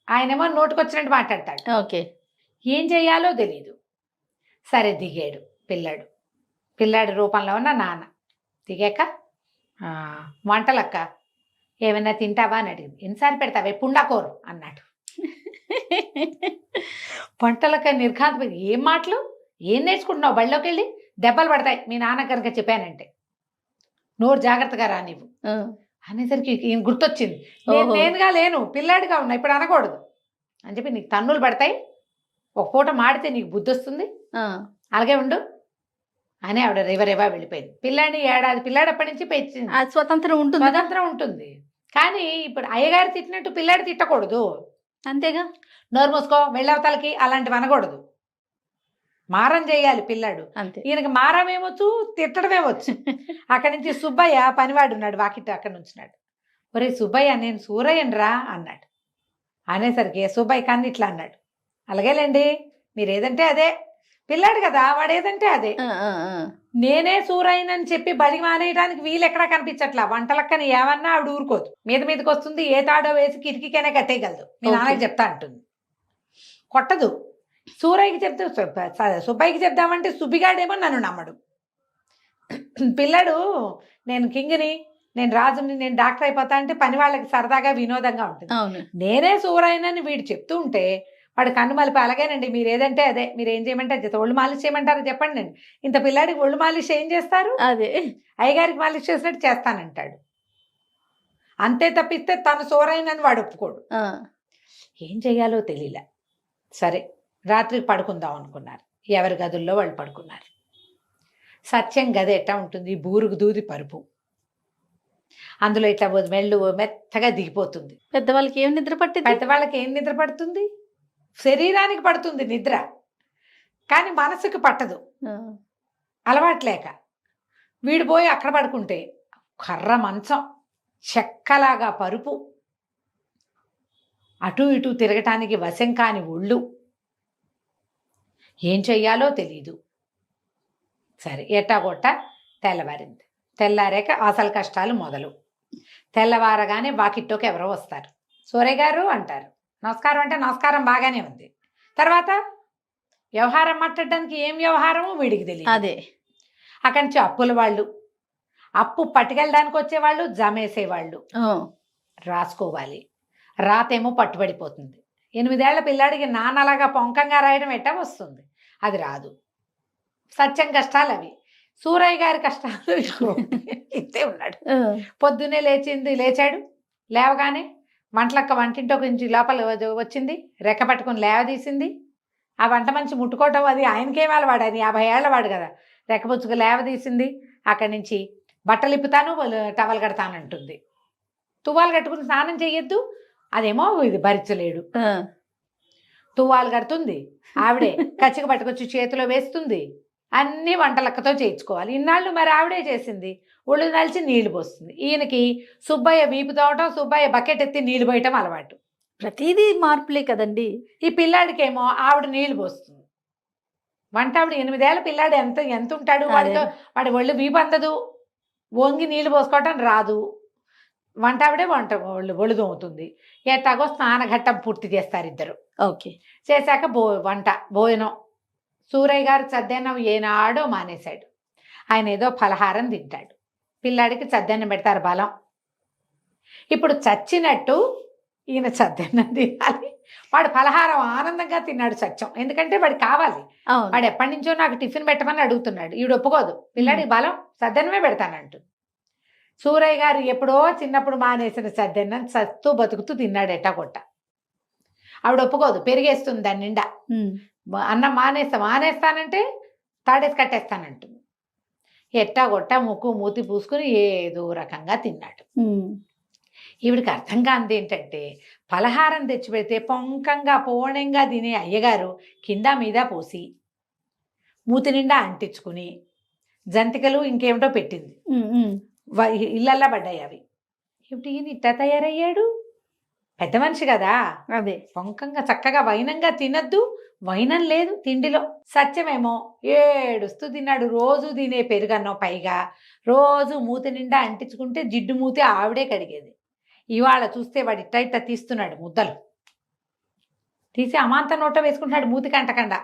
ఆయనేమో నోటుకొచ్చినట్టు మాట్లాడతాడు. ఓకే, ఏం చెయ్యాలో తెలీదు. సరే దిగాడు పిల్లాడి రూపంలో ఉన్న నాన్న. దిగాక వంటలక్క ఏమైనా తింటావా అని అడిగింది. ఎన్నిసార్లు పెడతావే పుండాకోరు అన్నాడు. వంటలక్క నిర్ఘాంతపోయింది. ఏం మాటలు, ఏం నేర్చుకుంటున్నావు, బళ్ళోకి వెళ్ళి దెబ్బలు పడతాయి మీ నాన్న కనుక చెప్పానంటే, నోరు జాగ్రత్తగా రా నీవు అనేసరికి ఈయన గుర్తొచ్చింది. నేనుగా లేను, పిల్లాడిగా ఉన్నా, ఇప్పుడు అనకూడదు అని చెప్పి, నీకు తన్నులు పడతాయి, ఒక పూట మాడితే నీకు బుద్ధి వస్తుంది, అలాగే ఉండు అని ఆవిడ రేవరేవా వెళ్ళిపోయింది. పిల్లాడిని ఏడాది పిల్లాడు అప్పటి నుంచి పెంచింది. స్వతంత్రం ఉంటుంది. కానీ ఇప్పుడు అయ్యగారు తిట్టినట్టు పిల్లాడు తిట్టకూడదు, అంతేగా. నోరు మూసుకో, వెళ్ళవతలకి అలాంటివి అనకూడదు, మారం చేయాలి పిల్లాడు. ఈయనకి మారం ఏమొచ్చు, తిట్టడమే వచ్చు. అక్కడి నుంచి సుబ్బయ్య పనివాడు ఉన్నాడు, వాకిట్ అక్కడ నుంచున్నాడు. ఒరే సుబ్బయ్య, నేను సూరయ్యను రా అన్నాడు. అనేసరికి సుబ్బయ్య కన్ను ఇట్లా అన్నాడు. అలాగేలేండి, మీరు ఏదంటే అదే, పిల్లాడు కదా వాడు ఏదంటే అదే. నేనే సూరయ్యనని చెప్పి బడి మానేయడానికి వీలు ఎక్కడా కనిపించట్లా. వంటలక్కని ఏమన్నా ఆవిడ ఊరుకోదు, మీదకి వస్తుంది, ఏ తాడో వేసి కిటికీకైనా కట్టేయగలదు. మీ నాన్నకి చెప్తా అంటుంది, కొట్టదు. సూరయ్యకి చెప్తే సుబ్బయ్యకి చెప్దామంటే సుబ్బిగాడేమో నన్ను నమ్మడు. పిల్లాడు నేను కింగ్ని, నేను రాజుని, నేను డాక్టర్ అయిపోతా అంటే పని వాళ్ళకి సరదాగా వినోదంగా ఉంటుంది. నేనే సూరయ్యనని వీడు చెప్తూ ఉంటే వాడు కన్ను మలిపి, అలాగేనండి మీరు ఏదంటే అదే, మీరు ఏం చేయమంటే అది, ఒళ్ళు మాలిష్ చేయమంటారో చెప్పండి అండి. ఇంత పిల్లాడికి ఒళ్ళు మాలిష్ ఏం చేస్తారు, అదే అయ్యగారికి మాలిష్ చేసినట్టు చేస్తానంటాడు. అంతే తప్పిస్తే తను సూరయ్యనని వాడు ఒప్పుకోడు. ఏం చెయ్యాలో తెలియలే. సరే రాత్రికి పడుకుందాం అనుకున్నారు. ఎవరి గదుల్లో వాళ్ళు పడుకున్నారు. సత్యం గది ఎట్టా ఉంటుంది, బూరుగు దూది పరుపు, అందులో ఇట్లా మెళ్ళు మెత్తగా దిగిపోతుంది. పెద్దవాళ్ళకి ఏం నిద్ర పట్టింది? పెద్దవాళ్ళకి ఏం నిద్ర పడుతుంది, శరీరానికి పడుతుంది నిద్ర, కానీ మనసుకు పట్టదు, అలవాట్లేక. వీడు పోయి అక్కడ పడుకుంటే కర్ర మంచం, చెక్కలాగా పరుపు, అటు ఇటు తిరగటానికి వశం కాని ఒళ్ళు, ఏం చెయ్యాలో తెలీదు. సరే ఎట్టాగొట్ట తెల్లవారింది. తెల్లారాక అసలు కష్టాలు మొదలు. తెల్లవారగానే వాకిట్లోకి ఎవరో వస్తారు. సూరయ్య గారు అంటారు. నమస్కారం అంటే నమస్కారం బాగానే ఉంది. తర్వాత వ్యవహారం మాట్లాడడానికి ఏం వ్యవహారమో వీడికి తెలియదు. అదే అక్కడి నుంచి అప్పుల వాళ్ళు, అప్పు పట్టుకెళ్ళడానికి వచ్చేవాళ్ళు, జమేసేవాళ్ళు, రాసుకోవాలి. రాతేమో పట్టుబడిపోతుంది. 8 ఏళ్ల పిల్లాడికి నాన్నలాగా పొంకంగా రాయడం ఎట్టా వస్తుంది, అది రాదు. సత్యం కష్టాలు అవి. సూరయ్య గారి కష్టాలు ఇంతే ఉన్నాడు. పొద్దున్నే లేచాడు. లేవగానే వంటలక్క వంటింటో నుంచి లోపల వచ్చింది, రెక్క పట్టుకుని లేవదీసింది. ఆ వంట మంచి ముట్టుకోవటం అది ఆయనకేమాల వాడు, ఆయన 50 ఏళ్ల వాడు కదా. రెక్కపుచ్చుకు లేవదీసింది. అక్కడి నుంచి బట్టలు ఇప్పుతాను, టవల్ కడతానంటుంది. తువ్వాలు కట్టుకుని స్నానం చెయ్యొద్దు, అదేమో ఇది భరించలేడు. తువ్వాలు కడుతుంది ఆవిడే, కచ్చిక పట్టుకొచ్చి చేతిలో వేస్తుంది. అన్నీ వంటలక్కతో చేయించుకోవాలి. ఇన్నాళ్ళు మరి ఆవిడే చేసింది. ఒళ్ళు నలిచి నీళ్లు పోస్తుంది. ఈయనకి సుబ్బయ్య వీపు తోవటం, సుబ్బయ్య బకెట్ ఎత్తి నీళ్లు పోయటం అలవాటు. ప్రతిదీ మార్పులే కదండి. ఈ పిల్లాడికేమో ఆవిడ నీళ్లు పోస్తుంది. వంట ఆవిడ 8 ఏళ్ల పిల్లాడు ఎంత ఉంటాడు, వాడి ఒళ్ళు వీపు అందదు, వంగి నీళ్లు పోసుకోవటం రాదు. వంట ఆవిడే ఒళ్ళు తోముతుంది. ఎట్టాగో స్నానఘట్టం పూర్తి చేస్తారు ఇద్దరు. ఓకే, చేశాక భోజనం. సూరయ్య గారు చద్దన్నం ఏనాడో మానేశాడు. ఆయన ఏదో ఫలహారం తింటాడు. పిల్లాడికి చద్దన్నం పెడతారు బలం. ఇప్పుడు చచ్చినట్టు ఈయన చద్దన్నం తినాలి, వాడు ఫలహారం ఆనందంగా తిన్నాడు సత్యం, ఎందుకంటే వాడికి కావాలి. వాడు ఎప్పటి నుంచో నాకు టిఫిన్ పెట్టమని అడుగుతున్నాడు, ఈవిడ ఒప్పుకోదు, పిల్లాడికి బలం సద్దన్నమే పెడతానంటు. సూరయ్య గారు ఎప్పుడో చిన్నప్పుడు మానేసిన సద్దన్నం సత్తు బతుకుతూ తిన్నాడు ఎట్టాకొట్ట. ఆవిడ ఒప్పుకోదు, పెరిగేస్తుంది దాని నిండా. అన్నం మానేస్తానంటే తాడేసి కట్టేస్తానంటుంది. ఎట్టాగొట్ట ముక్కు మూతి పూసుకుని ఏదో రకంగా తిన్నాడు. ఈవిడికి అర్థం కానిది ఏంటంటే, పలహారం తెచ్చిపెడితే పొంకంగా పోణంగా తినే అయ్యగారు కింద మీద పోసి మూతి నిండా అంటించుకుని జంతికలు ఇంకేమిటో పెట్టింది. ఇళ్ళల్లా పడ్డాయి అవి. ఇప్పుడు ఈయన ఇట్టా తయారయ్యాడు, పెద్ద మనిషి కదా. అదే పొంకంగా చక్కగా వైనంగా తినద్దు, వైనం లేదు తిండిలో. సత్యమేమో ఏడుస్తూ తిన్నాడు. రోజు తినే పెరుగన్నం, పైగా రోజు మూతి నిండా అంటించుకుంటే జిడ్డు మూతి ఆవిడే కడిగేది. ఇవాళ చూస్తే వాడు ఇట్ట తీస్తున్నాడు ముద్దలు, తీసి అమాంత నోట వేసుకుంటున్నాడు మూతికి అంటకుండా.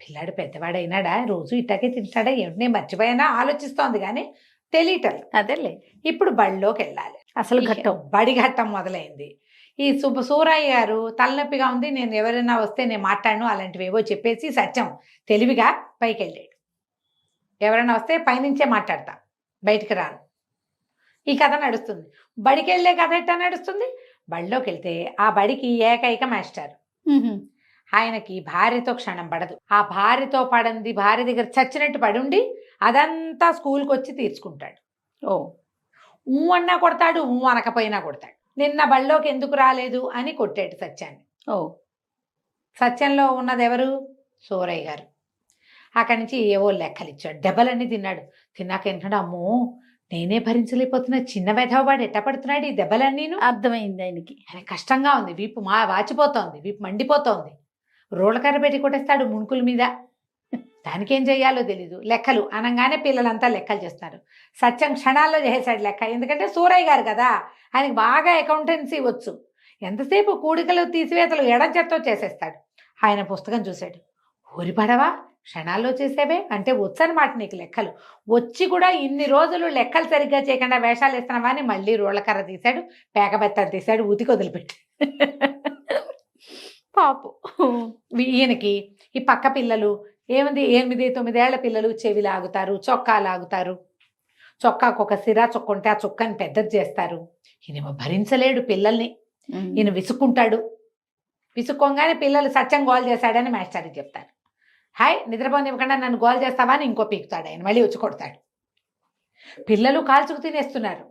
పిల్లాడు పెద్దవాడైనాడా, రోజు ఇట్టకే తింటాడా ఏమిటి, నేను మర్చిపోయినా ఆలోచిస్తోంది కానీ తెలియటలు. అదేలే. ఇప్పుడు బడిలోకి వెళ్ళాలి. అసలు ఘట్టం, బడి ఘట్టం మొదలైంది. ఈ సూరయ్య గారు తలనొప్పిగా ఉంది, నేను ఎవరైనా వస్తే నేను మాట్లాడను అలాంటివి ఏవో చెప్పేసి సత్యం తెలివిగా పైకి వెళ్ళాడు. ఎవరైనా వస్తే పైనుంచే మాట్లాడతా, బయటికి రాను. ఈ కథ నడుస్తుంది. బడికి వెళ్ళే కథ ఎట్టా నడుస్తుంది. బడిలోకి వెళ్తే ఆ బడికి ఏకైక మాస్టర్. ఆయనకి భార్యతో క్షణం పడదు. ఆ భార్యతో పడంది, భార్య దగ్గర చచ్చినట్టు పడి ఉండి అదంతా స్కూల్కి వచ్చి తీర్చుకుంటాడు. ఊ అన్నా కొడతాడు, ఊ అనకపోయినా కొడతాడు. నిన్న బళ్ళోకి ఎందుకు రాలేదు అని కొట్టాడు సత్యాన్ని. సత్యంలో ఉన్నది ఎవరు? సూరయ్య గారు. అక్కడి నుంచి ఏవో లెక్కలు ఇచ్చాడు, దెబ్బలన్నీ తిన్నాడు. తిన్నాక ఏంటంటే, అమ్మో నేనే భరించలేకపోతున్నా, చిన్న వెధవవాడు ఎట్ట పడుతున్నాడు ఈ దెబ్బలన్నీను. అర్థమైంది ఆయనకి. ఆయన కష్టంగా ఉంది, వీపు వాచిపోతోంది, వీపు మండిపోతోంది. రోళ్ళకర్ర పెట్టి కొట్టేస్తాడు ముణుకుల మీద. దానికేం చెయ్యాలో తెలీదు. లెక్కలు అనగానే పిల్లలంతా లెక్కలు చేస్తున్నారు. సత్యం క్షణాల్లో చేసేసాడు లెక్క, ఎందుకంటే సూరయ్య గారు కదా, ఆయనకి బాగా అకౌంటెన్సీ వచ్చు. ఎంతసేపు కూడికలు తీసివేతలు ఎడం చేత్తో చేసేస్తాడు. ఆయన పుస్తకం చూశాడు. ఊరిపడవా, క్షణాల్లో చేసేవే అంటే వచ్చనమాట నీకు లెక్కలు. వచ్చి కూడా ఇన్ని రోజులు లెక్కలు సరిగ్గా చేయకుండా వేషాలు వేస్తున్నావా అని మళ్ళీ రోళ్ళకర్ర తీశాడు, పేకబెత్తలు తీశాడు, ఉతికి వదిలిపెట్టి. పాపు ఈయనకి ఈ పక్క పిల్లలు ఏముంది, 8-9 ఏళ్ల పిల్లలు చెవి లాగుతారు, చొక్కా లాగుతారు, చొక్కాకు ఒక సిరా చొక్క ఉంటే ఆ చొక్కాని పెద్దది చేస్తారు. ఈయన భరించలేడు పిల్లల్ని, ఈయన విసుక్కుంటాడు. విసుక్కోగానే పిల్లలు సత్యం గోల్ చేశాడని మాస్టర్కి చెప్తారు. హాయ్ నిద్రపోనివ్వకుండా నన్ను గోల్ చేస్తావా అని ఇంకో పీకుతాడు ఆయన, మళ్ళీ వచ్చి కొడతాడు. పిల్లలు కాల్చుకు తినేస్తున్నారు.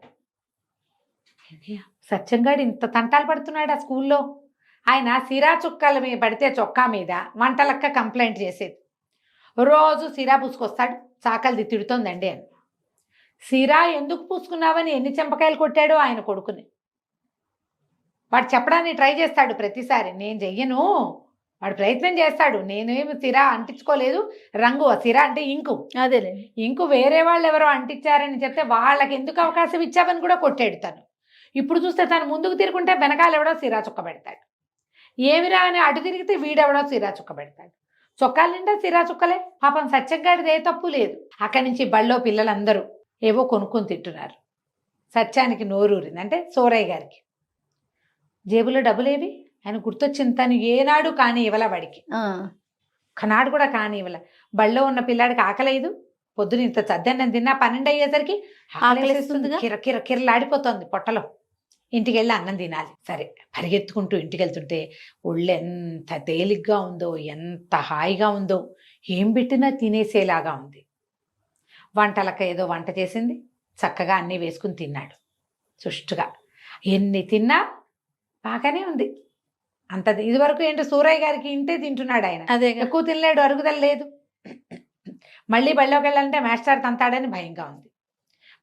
సత్యంగాడు ఇంత తంటాలు పడుతున్నాడు ఆ స్కూల్లో. ఆయన సిరా చుక్కల మీద పడితే చొక్కా మీద వంటలక్క కంప్లైంట్ చేసేది. రోజు సిరా పూసుకొస్తాడు, చాకలిది తిడుతోందండి అని. సిరా ఎందుకు పూసుకున్నావని ఎన్ని చెంపకాయలు కొట్టాడో ఆయన కొడుకుని. వాడు చెప్పడానికి ట్రై చేస్తాడు ప్రతిసారి, నేను చెయ్యను, వాడు ప్రయత్నం చేస్తాడు. నేనేమి సిరా అంటించుకోలేదు, రంగు సిరా అంటే ఇంకు, అదేలే ఇంకు వేరే వాళ్ళు ఎవరో అంటించారని చెప్తే వాళ్ళకి ఎందుకు అవకాశం ఇచ్చావని కూడా కొట్టాడు తను. ఇప్పుడు చూస్తే తను ముందుకు తిరుగుంటే వెనకాల ఎవడో సిరా చుక్క పెడతాడు. ఏమిరా అని అటు తిరిగితే వీడెవడో సిరా చుక్క పెడతాడు. చొక్కాల నిండా సిరా చుక్కలే. పాపం సత్యంగాడిది ఏ తప్పు లేదు. అక్కడి నుంచి బళ్ళో పిల్లలందరూ ఏవో కొనుక్కొని తింటున్నారు. సత్యానికి నోరూరింది, అంటే సూరయ్య గారికి. జేబులో డబ్బులేవి ఆయన గుర్తొచ్చింది. తను ఏనాడు కానీ ఇవ్వల వాడికి, ఒకనాడు కూడా కానీ ఇవ్వల. బళ్ళో ఉన్న పిల్లాడికి ఆకలేదు. పొద్దున ఇంత చద్దన్నం తిన్నా 12 అయ్యేసరికి ఆకలిస్తుంది, కిరలాడిపోతుంది పొట్టలో. ఇంటికి వెళ్ళి అన్నం తినాలి. సరే పరిగెత్తుకుంటూ ఇంటికి వెళ్తుంటే ఒళ్ళు ఎంత తేలిగ్గా ఉందో, ఎంత హాయిగా ఉందో, ఏం పెట్టినా తినేసేలాగా ఉంది. వంటలక ఏదో వంట చేసింది, చక్కగా అన్నీ వేసుకుని తిన్నాడు సుష్టుగా. ఎన్ని తిన్నా బాగానే ఉంది. అంత ఇదివరకు ఏంటో సూరయ్య గారికి ఇంటే తింటున్నాడు ఆయన, అదే ఎక్కువ తినలేడు, అరుగుదల లేదు. మళ్ళీ బడిలోకి వెళ్ళాలంటే మాస్టర్ తంతాడని భయంగా ఉంది.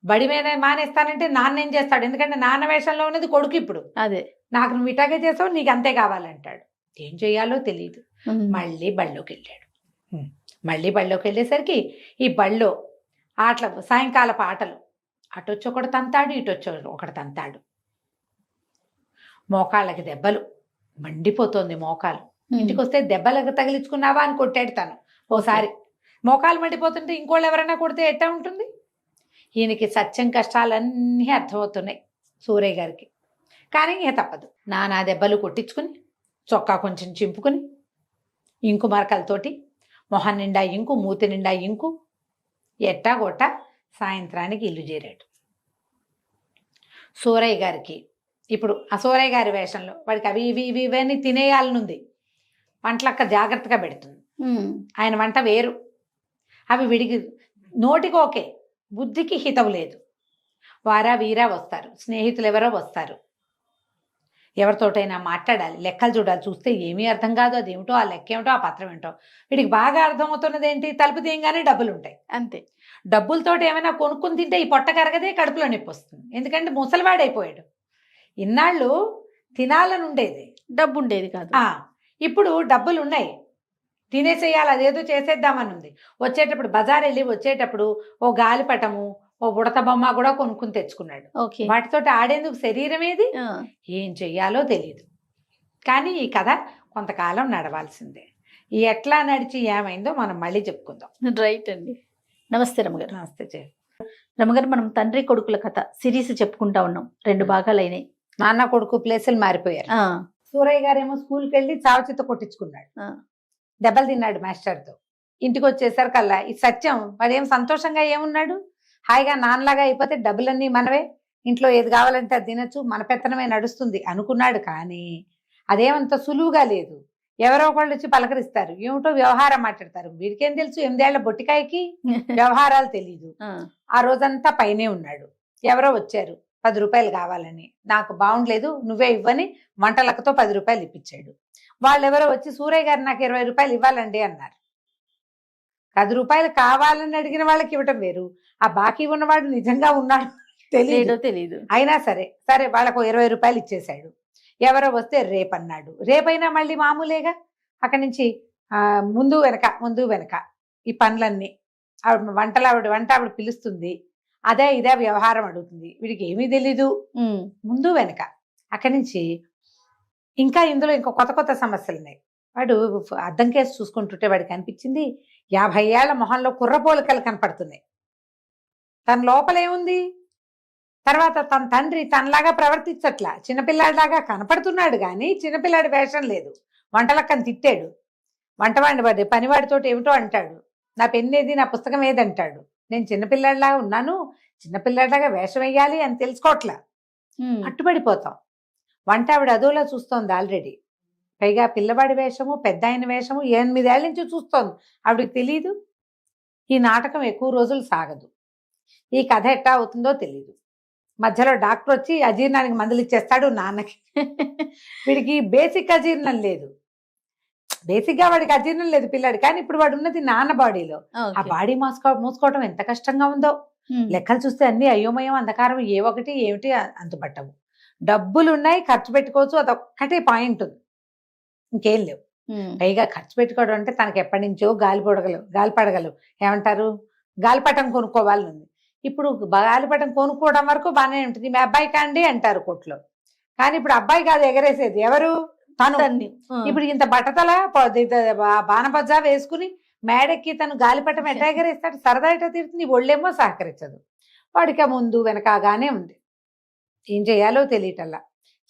బడి మీద మానేస్తానంటే నాన్న ఏం చేస్తాడు, ఎందుకంటే నాన్న వేషంలో ఉన్నది కొడుకు. ఇప్పుడు అదే నాకు నువ్వు ఇటాగే చేసావు, నీకు అంతే కావాలంటాడు. ఏం చెయ్యాలో తెలియదు. మళ్ళీ బళ్ళోకి వెళ్ళాడు. మళ్ళీ బళ్ళోకి వెళ్ళేసరికి ఈ బళ్ళో ఆటలు, సాయంకాలపు ఆటలు, అటొచ్చి ఒకటి తంతాడు, ఇటొచ్చి ఒకటి తంతాడు. మోకాళ్ళకి దెబ్బలు, మండిపోతుంది మోకాలు. ఇంటికి వస్తే దెబ్బలకు తగిలించుకున్నావా అని కొట్టాడు తను. ఓసారి మోకాలు మండిపోతుంటే ఇంకోళ్ళు ఎవరైనా కొడితే ఎట్టా ఉంటుంది? ఈయనకి సత్యం కష్టాలన్నీ అర్థమవుతున్నాయి సూరయ్య గారికి. కానీ ఇక తప్పదు, నానా దెబ్బలు కొట్టించుకుని చొక్కా కొంచెం చింపుకుని ఇంకు మరకలతోటి మొహం నిండా ఇంకు, మూతి నిండా ఇంకు, ఎట్టా కొట్ట సాయంత్రానికి ఇల్లు చేరాడు. సూరయ్య గారికి ఇప్పుడు ఆ సూరయ్య గారి వేషంలో వాడికి అవి ఇవి ఇవి ఇవన్నీ తినేయాలనుంది. వంటలక్క జాగ్రత్తగా పెడుతుంది. ఆయన వంట వేరు, అవి విడిగి నోటికి ఓకే, బుద్ధికి హితవు లేదు. వారా వీరా వస్తారు, స్నేహితులు ఎవరో వస్తారు, ఎవరితోటైనా మాట్లాడాలి, లెక్కలు చూడాలి. చూస్తే ఏమీ అర్థం కాదు, అదేమిటో ఆ లెక్క ఏమిటో ఆ పత్రం ఏంటో. వీడికి బాగా అర్థమవుతున్నది ఏంటి? తలుపు తీయంగానే డబ్బులు ఉంటాయి, అంతే. డబ్బులతోటి ఏమైనా కొనుక్కుని తింటే ఈ పొట్ట కరగదే, కడుపులో నొప్పి వస్తుంది. ఎందుకంటే ముసలివాడైపోయాడు. ఇన్నాళ్ళు తినాలని ఉండేది, డబ్బు ఉండేది కాదు. ఇప్పుడు డబ్బులు ఉన్నాయి, తినేసేయాలి, అదేదో చేసేద్దామని ఉంది. వచ్చేటప్పుడు బజార్ వెళ్ళి వచ్చేటప్పుడు ఓ గాలిపటము, ఓ ఉడత బొమ్మ కూడా కొనుక్కుని తెచ్చుకున్నాడు. వాటితోటి ఆడేందుకు శరీరం ఏది? ఏం చెయ్యాలో తెలియదు. కానీ ఈ కథ కొంతకాలం నడవాల్సిందే. ఈ ఎట్లా నడిచి ఏమైందో మనం మళ్ళీ చెప్పుకుందాం. రైట్ అండి. నమస్తే రమగారు. నమస్తే రమగారు, మనం తండ్రి కొడుకుల కథ సిరీస్ చెప్పుకుంటా ఉన్నాం. 2 భాగాలు అయినాయి. నాన్న కొడుకు ప్లేసులు మారిపోయారు. సూరయ్య గారేమో స్కూల్కి వెళ్ళి చావచిత్త కొట్టించుకున్నాడు, దెబ్బలు తిన్నాడు మాస్టర్తో. ఇంటికి వచ్చేసరికల్లా ఈ సత్యం వాడేం సంతోషంగా ఏమున్నాడు, హాయిగా నాన్నలాగా అయిపోతే డబ్బులన్నీ మనవే, ఇంట్లో ఏది కావాలంటే అది తినచ్చు, మన పెత్తనమే నడుస్తుంది అనుకున్నాడు. కానీ అదేమంత సులువుగా లేదు. ఎవరో ఒకళ్ళు వచ్చి పలకరిస్తారు, ఏమిటో వ్యవహారం మాట్లాడతారు. వీడికేం తెలుసు, 8 ఏళ్ల బొట్టికాయకి వ్యవహారాలు తెలీదు. ఆ రోజంతా పైనే ఉన్నాడు. ఎవరో వచ్చారు 10 రూపాయలు కావాలని, నాకు బాగుండలేదు నువ్వే ఇవ్వని వంటలకతో 10 రూపాయలు ఇప్పించాడు. వాళ్ళెవరో వచ్చి సూరయ్య గారు నాకు 20 రూపాయలు ఇవ్వాలండి అన్నారు. 10 రూపాయలు కావాలని అడిగిన వాళ్ళకి ఇవ్వటం వేరు, ఆ బాకీ ఉన్నవాడు నిజంగా ఉన్నాడు తెలియదు. అయినా సరే వాళ్ళకు 20 రూపాయలు ఇచ్చేశాడు. ఎవరో వస్తే రేపన్నాడు. రేపైనా మళ్ళీ మామూలేగా. అక్కడి నుంచి ముందు వెనక ఈ పనులన్నీ వంట ఆవిడ పిలుస్తుంది, అదే ఇదే వ్యవహారం అడుగుతుంది. వీడికి ఏమీ తెలీదు, ముందు వెనక. అక్కడి నుంచి ఇంకా ఇందులో ఇంకో కొత్త సమస్యలు ఉన్నాయి. వాడు అద్దం కేసు చూసుకుంటుంటే వాడికి అనిపించింది 50 ఏళ్ల మొహంలో కుర్రపోలికలు కనపడుతున్నాయి. తన లోపలేముంది? తర్వాత తన తండ్రి తనలాగా ప్రవర్తించట్లా, చిన్నపిల్లాడిలాగా కనపడుతున్నాడు కానీ చిన్నపిల్లాడి వేషం లేదు. వంటలక్కని తిట్టాడు, వంటవాడి పనివాడితోటి ఏమిటో అంటాడు, నా పెన్నేది, నా పుస్తకం ఏది అంటాడు. నేను చిన్నపిల్లాడిలాగా ఉన్నాను, చిన్నపిల్లాడిలాగా వేషం వేయాలి అని తెలుసుకోవట్లా, అట్టుబడిపోతాం. వంట ఆవిడ అదోలా చూస్తోంది ఆల్రెడీ. పైగా పిల్లవాడి వేషము, పెద్ద ఆయన వేషము 8 ఏళ్ల నుంచి చూస్తోంది. ఆవిడకి తెలీదు. ఈ నాటకం ఎక్కువ రోజులు సాగదు. ఈ కథ ఎట్టా అవుతుందో తెలీదు. మధ్యలో డాక్టర్ వచ్చి అజీర్ణానికి మందులు ఇచ్చేస్తాడు నాన్నకి. వీడికి బేసిక్ అజీర్ణం లేదు, బేసిక్గా వాడికి అజీర్ణం లేదు పిల్లాడు. కానీ ఇప్పుడు వాడు ఉన్నది నాన్న బాడీలో. ఆ బాడీ మూసుకోవటం ఎంత కష్టంగా ఉందో. లెక్కలు చూస్తే అన్ని అయోమయం, అంధకారం, ఏ ఒకటి ఏమిటి అంతుపట్టవు. డబ్బులు ఉన్నాయి, ఖర్చు పెట్టుకోవచ్చు, అదొక్కటే పాయింట్ ఉంది, ఇంకేం లేవు. పైగా ఖర్చు పెట్టుకోవడం అంటే తనకి ఎప్పటి నుంచో గాలిపడగలు ఏమంటారు, గాలిపటం కొనుక్కోవాలని ఉంది. ఇప్పుడు గాలిపటం కొనుక్కోవడం వరకు బాగానే ఉంటుంది. మీ అబ్బాయి కాండి అంటారు కోట్లో. కానీ ఇప్పుడు అబ్బాయి కాదు ఎగరేసేది, ఎవరు? తను. ఇప్పుడు ఇంత బట్టతల బాణబజ్జా వేసుకుని మేడెక్కి తను గాలిపటం ఎట్లా ఎగరేస్తాడు? సరదా ఎట్లా తీరుతుంది? ఒళ్ళేమో సహకరించదు. వాడికి ముందు వెనకగానే ఉంది. ఏం చేయాలో తెలియటల్లా.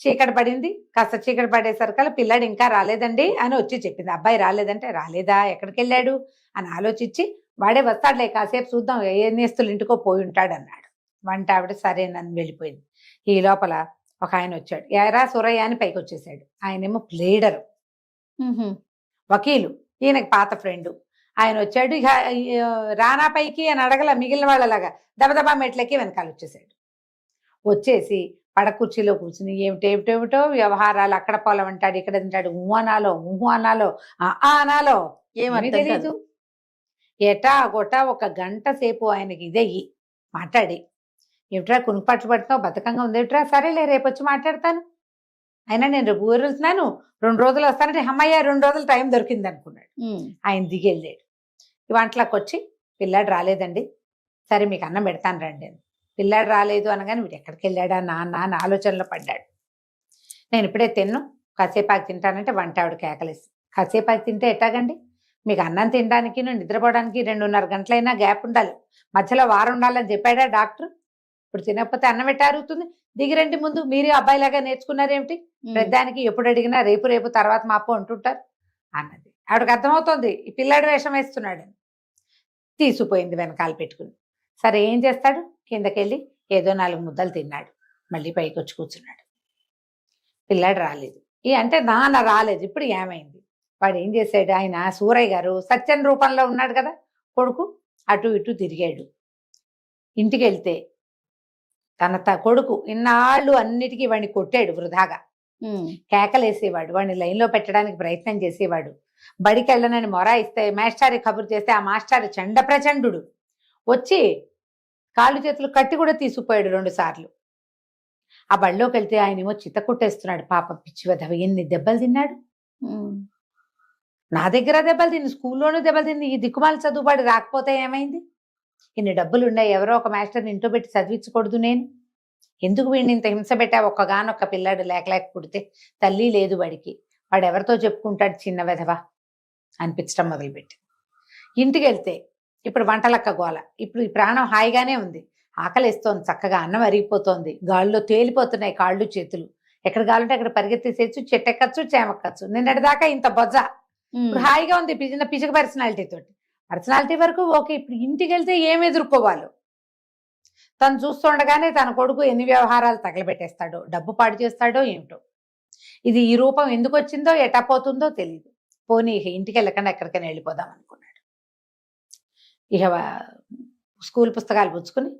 చీకటి పడింది. కాస్త చీకటి పడేసరికల్లా పిల్లాడు ఇంకా రాలేదండి అని వచ్చి చెప్పింది. అబ్బాయి రాలేదంటే, రాలేదా, ఎక్కడికి వెళ్ళాడు అని ఆలోచించి, వాడే వస్తాడులే కాసేపు చూద్దాం, ఏ నేస్తులు ఇంటికో పోయి ఉంటాడు అన్నాడు. వంట ఆవిడ సరేనని వెళ్ళిపోయింది. ఈ లోపల ఒక ఆయన వచ్చాడు. ఎరా సూరయ్య అని పైకి వచ్చేసాడు. ఆయనేమో ప్లేడరు, వకీలు, ఈయనకి పాత ఫ్రెండు. ఆయన వచ్చాడు. ఇక రానా పైకి అని అడగల, మిగిలిన వాళ్ళలాగా దబదబా మెట్లకి వెనకాల వచ్చేసాడు. వచ్చేసి పడకుర్చీలో కూర్చుని ఏమిటేమిటో వ్యవహారాలు, అక్కడ పొలం అంటాడు, ఇక్కడ తింటాడు, ఊహు అనాలో ఏమీ తెలీదు. ఎటా గొటా 1 గంట సేపు ఆయనకి ఇదయ్యి మాట్లాడి, ఏమిట్రా కునుకుపట్లు పడుతున్నావు, బతకంగా ఉంది ఏమిట్రా, సరేలే రేపు వచ్చి మాట్లాడతాను, అయినా నేను రేపు ఊరు వెళ్తున్నాను, 2 రోజులు వస్తానంటే అమ్మయ్య 2 రోజులు టైం దొరికింది అనుకున్నాడు. ఆయన దిగి వెళ్ళాడు. ఈ వంటలకు వచ్చి, పిల్లాడు రాలేదండి, సరే మీకు అన్నం పెడతాను రండి అని. పిల్లాడు రాలేదు అనగానే వీడు ఎక్కడికి వెళ్ళాడా నాన్న అని ఆలోచనలో పడ్డాడు. నేను ఇప్పుడే తిన్ను, కాసేపాకి తింటానంటే వంట ఆవిడ కేకలేసి, కాసేపాకి తింటే ఎట్టాగండి, మీకు అన్నం తినడానికి నిద్రపోవడానికి 2:30 గంటలైనా గ్యాప్ ఉండాలి, మధ్యలో వారం ఉండాలని చెప్పాడా డాక్టర్? ఇప్పుడు తినకపోతే అన్నం ఎట్టా అరుగుతుంది? దిగిరండి ముందు, మీరు అబ్బాయిలాగా నేర్చుకున్నారేమిటి? పెద్దానికి ఎప్పుడు అడిగినా రేపు రేపు తర్వాత మాపు అంటుంటారు అన్నది. ఆవిడకి అర్థమవుతోంది ఈ పిల్లాడు వేషం వేస్తున్నాడని. తీసిపోయింది వెనకాల పెట్టుకుని. సరే ఏం చేస్తాడు, కిందకెళ్ళి ఏదో 4 ముద్దలు తిన్నాడు, మళ్ళీ పైకి వచ్చి కూర్చున్నాడు. పిల్లాడు రాలేదు. అంటే నాన్న రాలేదు. ఇప్పుడు ఏమైంది? వాడు ఏం చేశాడు, ఆయన సూరయ్య గారు సత్యం రూపంలో ఉన్నాడు కదా కొడుకు, అటు ఇటు తిరిగాడు. ఇంటికి వెళ్తే తన కొడుకు ఇన్నాళ్ళు అన్నిటికీ వాడిని కొట్టాడు వృధాగా, కేకలేసేవాడు, వాడిని లైన్లో పెట్టడానికి ప్రయత్నం చేసేవాడు. బడికి వెళ్ళనని మొరాయిస్తే మాస్టారి కబురు చేస్తే ఆ మాస్టారి చండ ప్రచండు వచ్చి కాళ్ళు చేతులు కట్టి కూడా తీసుకుపోయాడు 2 సార్లు. ఆ బడిలోకి వెళ్తే ఆయన ఏమో చిత్త కొట్టేస్తున్నాడు. పాప పిచ్చి వెధవ, ఎన్ని దెబ్బలు తిన్నాడు. నా దగ్గర దెబ్బలు తిని, స్కూల్లోనూ దెబ్బలు తిని, ఈ దిక్కుమాల చదువుబాడు రాకపోతే ఏమైంది? ఇన్ని డబ్బులు ఉన్నాయి, ఎవరో ఒక మాస్టర్ని ఇంట్లో పెట్టి చదివించకూడదు నేను? ఎందుకు వీడిని ఇంత హింస పెట్టా? ఒక్కగానొక్క పిల్లాడు లేక పుడితే, తల్లి లేదు వాడికి, వాడు ఎవరితో చెప్పుకుంటాడు చిన్న వెధవ అనిపించడం మొదలుపెట్టి. ఇంటికి వెళ్తే ఇప్పుడు వంటలక్క గోల. ఇప్పుడు ఈ ప్రాణం హాయిగానే ఉంది, ఆకలిస్తోంది, చక్కగా అన్నం అరిగిపోతోంది, గాల్లో తేలిపోతున్నాయి కాళ్ళు చేతులు, ఎక్కడ కావాలంటే అక్కడ పరిగెత్తేసేయచ్చు, చెట్టెక్కచ్చు, చేమక్కచ్చు. నిన్నటిదాకా ఇంత బొజ్జ, ఇప్పుడు హాయిగా ఉంది పిచ్చుక పర్సనాలిటీ తోటి. పర్సనాలిటీ వరకు ఓకే. ఇప్పుడు ఇంటికి వెళ్తే ఏం ఎదుర్కోవాలో తను చూస్తుండగానే తన కొడుకు ఎన్ని వ్యవహారాలు తగలబెట్టేస్తాడో, డబ్బు పాడు చేస్తాడో ఏమిటో. ఇది ఈ రూపం ఎందుకు వచ్చిందో ఎటా పోతుందో తెలియదు. పోనీ ఇంటికి వెళ్ళకుండా ఎక్కడికైనా వెళ్ళిపోదాం అనుకున్నాడు. ఇక స్కూల్ పుస్తకాలు పుచ్చుకుని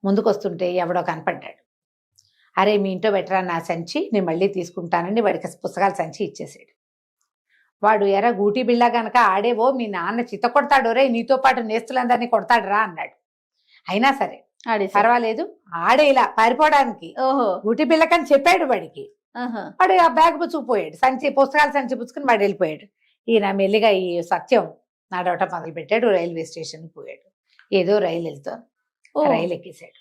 ముందుకు వస్తుంటే ఎవడో కనపడ్డాడు. అరే మీ ఇంట్లో పెట్టరా నా సంచి, నేను మళ్ళీ తీసుకుంటానని వాడికి పుస్తకాల సంచి ఇచ్చేసాడు. వాడు ఎరా గూటి బిళ్ళ గనక ఆడేవో మీ నాన్న చిత్త కొడతాడు, రే నీతో పాటు నేస్తులందరినీ కొడతాడురా అన్నాడు. అయినా సరే పర్వాలేదు, ఆడేలా పారిపోవడానికి గూటి బిళ్ళకని చెప్పాడు వాడికి. వాడు ఆ బ్యాగ్ పుచ్చుకుపోయాడు, సంచి పుస్తకాల సంచి పుచ్చుకుని వాడు వెళ్ళిపోయాడు. ఈయన మెల్లిగా ఈ సత్యం నడవటం మొదలు పెట్టాడు. రైల్వే స్టేషన్కి పోయాడు. ఏదో రైలు వెళ్తాను, రైలు ఎక్కేశాడు.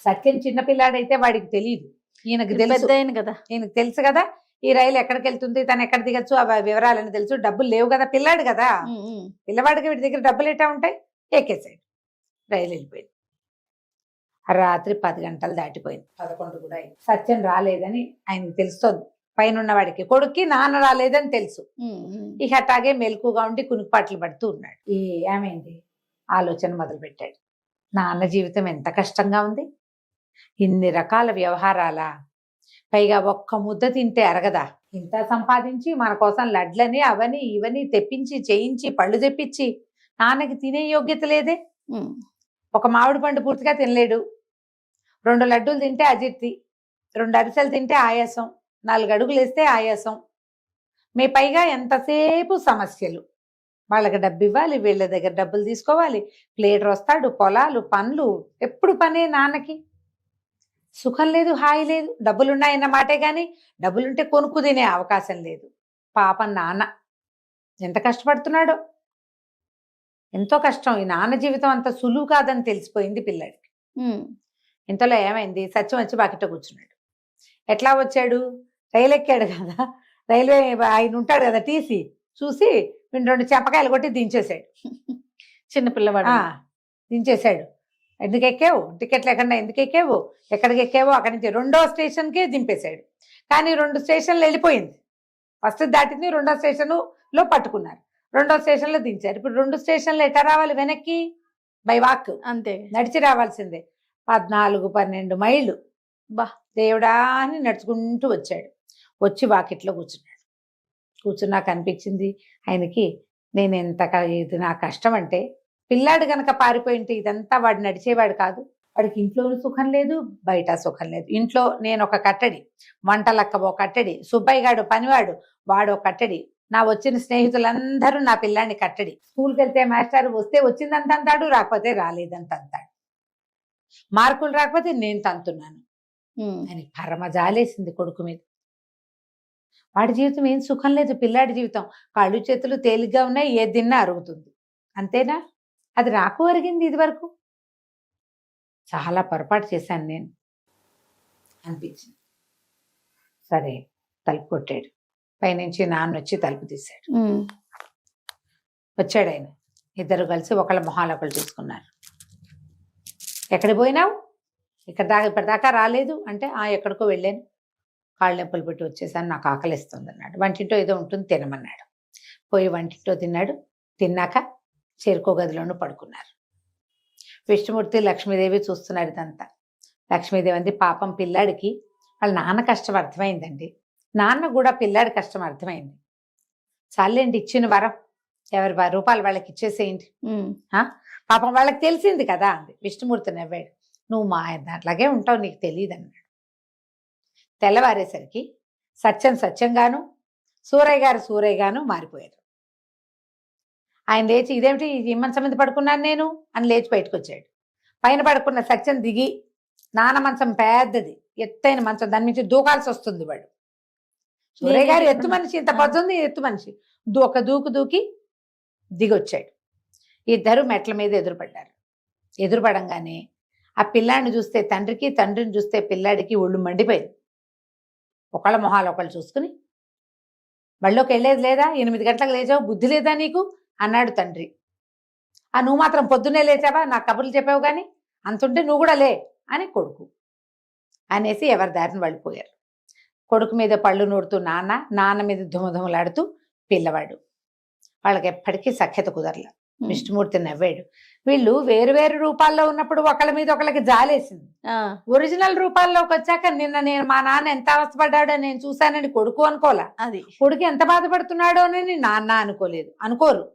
సత్యం చిన్నపిల్లాడైతే వాడికి తెలియదు, ఈయనకు తెలుసు కదా, ఈయనకు తెలుసు కదా ఈ రైలు ఎక్కడికి వెళ్తుంది, తను ఎక్కడ దిగచ్చు, ఆ వివరాలని తెలుసు. డబ్బులు లేవు కదా, పిల్లాడు కదా, పిల్లవాడికి వీడి దగ్గర డబ్బులు ఎట్టా ఉంటాయి. ఎక్కేసాడు, రైలు వెళ్ళిపోయింది. రాత్రి 10 గంటలు దాటిపోయింది, 11 కూడా అయింది. సత్యం రాలేదని ఆయనకు తెలుస్తోంది. పైన ఉన్నవాడికి కొడుక్కి నాన్న రాలేదని తెలుసు. ఇక అట్లాగే మెలకుగా ఉండి కునుకుపాట్లు పడుతూ ఉన్నాడు. ఏమైంది ఆలోచన మొదలు పెట్టాడు. నాన్న జీవితం ఎంత కష్టంగా ఉంది, ఇన్ని రకాల వ్యవహారాలా, పైగా ఒక్క ముద్ద తింటే అరగదా, ఇంత సంపాదించి మన కోసం లడ్లని అవని ఇవని తెప్పించి చేయించి పళ్ళు తెప్పించి నాన్నకి తినే యోగ్యత లేదే. ఒక మామిడి పండు పూర్తిగా తినలేడు, 2 లడ్డూలు తింటే అజీర్తి, 2 అరిసెలు తింటే ఆయాసం, 4 అడుగులు వేస్తే ఆయాసం. మీ పైగా ఎంతసేపు సమస్యలు. వాళ్ళకి డబ్బు ఇవ్వాలి, వీళ్ళ దగ్గర డబ్బులు తీసుకోవాలి, ప్లేటర్ వస్తాడు, పొలాలు పనులు, ఎప్పుడు పనే నాన్నకి. సుఖం లేదు, హాయి లేదు. డబ్బులున్నాయన్న మాటే కానీ డబ్బులుంటే కొనుక్కు తినే అవకాశం లేదు. పాపం నాన్న ఎంత కష్టపడుతున్నాడో, ఎంతో కష్టం. ఈ నాన్న జీవితం అంత సులువు కాదని తెలిసిపోయింది పిల్లాడికి. ఇంతలో ఏమైంది, సత్యం వచ్చి బాకిట కూర్చున్నాడు. ఎట్లా వచ్చాడు, రైలు ఎక్కాడు కదా, రైల్వే ఆయన ఉంటాడు కదా టీసీ, చూసి 2 చెంపకాయలు కొట్టి దించేశాడు. చిన్నపిల్లవాడు దించేశాడు. ఎందుకు ఎక్కావు, టికెట్ లేకుండా ఎందుకు ఎక్కావు, ఎక్కడికి ఎక్కావో అక్కడి నుంచి 2వ స్టేషన్కే దింపేశాడు. కానీ 2 స్టేషన్లు వెళ్ళిపోయింది. ఫస్ట్ దాటింది, 2వ స్టేషన్లో పట్టుకున్నారు, 2వ స్టేషన్లో దించారు. ఇప్పుడు 2 స్టేషన్లు ఎట్లా రావాలి వెనక్కి, బై వాక్, అంతే నడిచి రావాల్సిందే. 14-12 మైళ్ళు. బా దేవుడా అని నడుచుకుంటూ వచ్చాడు. వచ్చి వాకిట్లో కూర్చున్నాడు. కూర్చున్నాక అనిపించింది ఆయనకి, నేను ఎంత ఇది నా కష్టం అంటే, పిల్లాడు గనక పారిపోయింటే ఇదంతా వాడు నడిచేవాడు కాదు. వాడికి ఇంట్లోనూ సుఖం లేదు, బయట సుఖం లేదు. ఇంట్లో నేను ఒక కట్టడి, వంటలక్క ఒక కట్టడి, సుబ్బయ్య గాడు పనివాడు వాడు ఒక కట్టడి, నా వచ్చిన స్నేహితులందరూ నా పిల్లాన్ని కట్టడి. స్కూల్కి వెళ్తే మాస్టర్ వస్తే వచ్చిందంత అంటాడు, రాకపోతే రాలేదంత అంటాడు. మార్కులు రాకపోతే నేను తంతున్నాను అని పరమ జాలేసింది కొడుకు మీద. వాడి జీవితం ఏం సుఖం లేదు, పిల్లాడి జీవితం కాళ్ళు చేతులు తేలిగ్గా ఉన్నాయి, ఏ తిన్నా అరుగుతుంది, అంతేనా? అది నాకు అరిగింది ఇది వరకు. చాలా పొరపాటు చేశాను నేను అనిపించింది. సరే తలుపు కొట్టాడు. పైనుంచి నాన్న వచ్చి తలుపు తీశాడు. వచ్చాడు ఆయన. ఇద్దరు కలిసి ఒకళ్ళ మొహాలు ఒకళ్ళు చూసుకున్నారు. ఎక్కడికి పోయినావు? ఇప్పటిదాకా రాలేదు అంటే, ఎక్కడికో వెళ్ళాను, కాళ్ళు నొప్పులు పెట్టి వచ్చేసాను, నాకు ఆకలిస్తుంది అన్నాడు. వంటింటో ఏదో ఉంటుంది తినమన్నాడు. పోయి వంటింటో తిన్నాడు. తిన్నాక చేరుకో గదిలోనూ పడుకున్నారు. విష్ణుమూర్తి లక్ష్మీదేవి చూస్తున్నారు ఇదంతా. లక్ష్మీదేవి అంది, పాపం పిల్లాడికి వాళ్ళ నాన్న కష్టం అర్థమైందండి, నాన్న కూడా పిల్లాడి కష్టం అర్థమైంది, చాలేండి ఇచ్చిన వరం, ఎవరి రూపాయలు వాళ్ళకి ఇచ్చేసేయండి, పాపం వాళ్ళకి తెలిసింది కదా అంది. విష్ణుమూర్తి నవ్వాడు, నువ్వు మా అట్లాగే ఉంటావు, నీకు తెలియదు అన్నాడు. తెల్లవారేసరికి సత్యంగాను సూరయ్య గాను మారిపోయారు. ఆయన లేచి, ఇదేమిటి ఈ మంచం మీద పడుకున్నాను నేను అని లేచి బయటకు వచ్చాడు. పైన పడుకున్న సత్యం దిగి, నాన్న మంచం పెద్దది, ఎత్తైన మంచం, దాని నుంచి దూకాల్సి వస్తుంది వాడు. సూరయ్య గారు ఎత్తు మనిషి, ఇంత పొద్దుంది ఎత్తు మనిషి, ఒక దూకి దిగొచ్చాడు. ఇద్దరు మెట్ల మీద ఎదురుపడ్డారు. ఎదురుపడంగానే ఆ పిల్లాడిని చూస్తే తండ్రికి, తండ్రిని చూస్తే పిల్లాడికి ఒళ్ళు మండిపోయింది. ఒకళ్ళ మొహాలు ఒకళ్ళు చూసుకుని, బళ్ళోకి వెళ్ళేది లేదా, 8 గంటలకు లేచావు, బుద్ధి లేదా నీకు అన్నాడు తండ్రి. నువ్వు మాత్రం పొద్దున్నే లేచావా, నాకు కబుర్లు చెప్పావు కానీ, అంతుంటే నువ్వు కూడా లే అని కొడుకు అనేసి ఎవరి దారిని వెళ్ళిపోయారు. కొడుకు మీద పళ్ళు నూడుతూ నాన్న మీద ధుమధుమలాడుతూ పిల్లవాడు. వాళ్ళకి ఎప్పటికీ సఖ్యత కుదరల. విష్ణుమూర్తి నవ్వాడు. వీళ్ళు వేరు వేరు రూపాల్లో ఉన్నప్పుడు ఒకళ్ళ మీద ఒకళ్ళకి జాలేసింది. ఒరిజినల్ రూపాల్లోకి వచ్చాక నేను మా నాన్న ఎంత అవస్థపడ్డాడో నేను చూశానని కొడుకు అనుకోలే, అది కొడుకు ఎంత బాధపడుతున్నాడో అని నాన్న అనుకోరు.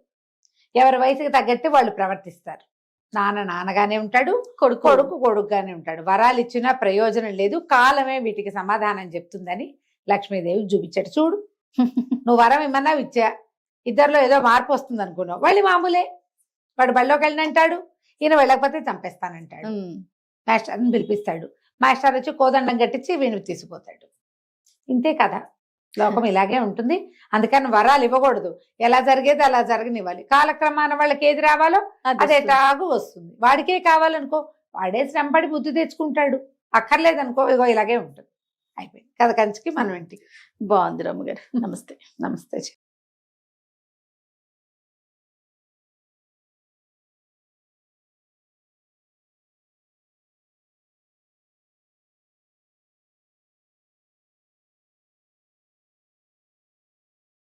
ఎవరి వయసుకి తగ్గట్టు వాళ్ళు ప్రవర్తిస్తారు. నాన్నగానే ఉంటాడు, కొడుకుగానే ఉంటాడు. వరాలు ఇచ్చినా ప్రయోజనం లేదు, కాలమే వీటికి సమాధానం చెప్తుందని లక్ష్మీదేవి చూపించాడు. చూడు, నువ్వు వరం ఇమ్మన్నావు, ఇచ్చా, ఇద్దరిలో ఏదో మార్పు వస్తుంది అనుకున్నావు, వాళ్ళు మామూలే. వాడు బళ్ళోకి వెళ్ళినంటాడు, ఈయన వెళ్ళకపోతే చంపేస్తానంటాడు. మాస్టర్ని పిలిపిస్తాడు, మాస్టర్ వచ్చి కోదండం కట్టించి వీణు తీసిపోతాడు. ఇంతే కదా, లోకం ఇలాగే ఉంటుంది. అందుకని వరాలు ఇవ్వకూడదు, ఎలా జరిగేది అలా జరగనివ్వాలి. కాలక్రమాన వాళ్ళకి ఏది రావాలో అదే తాగు వస్తుంది. వాడికే కావాలనుకో, వాడే శ్రమపడి బుద్ధి తెచ్చుకుంటాడు. అక్కర్లేదనుకో, ఇగో ఇలాగే ఉంటుంది. అయిపోయింది కథ కంచికి మనం ఇంటికి. బాగుంది రమ్మగారు. నమస్తే. నమస్తే.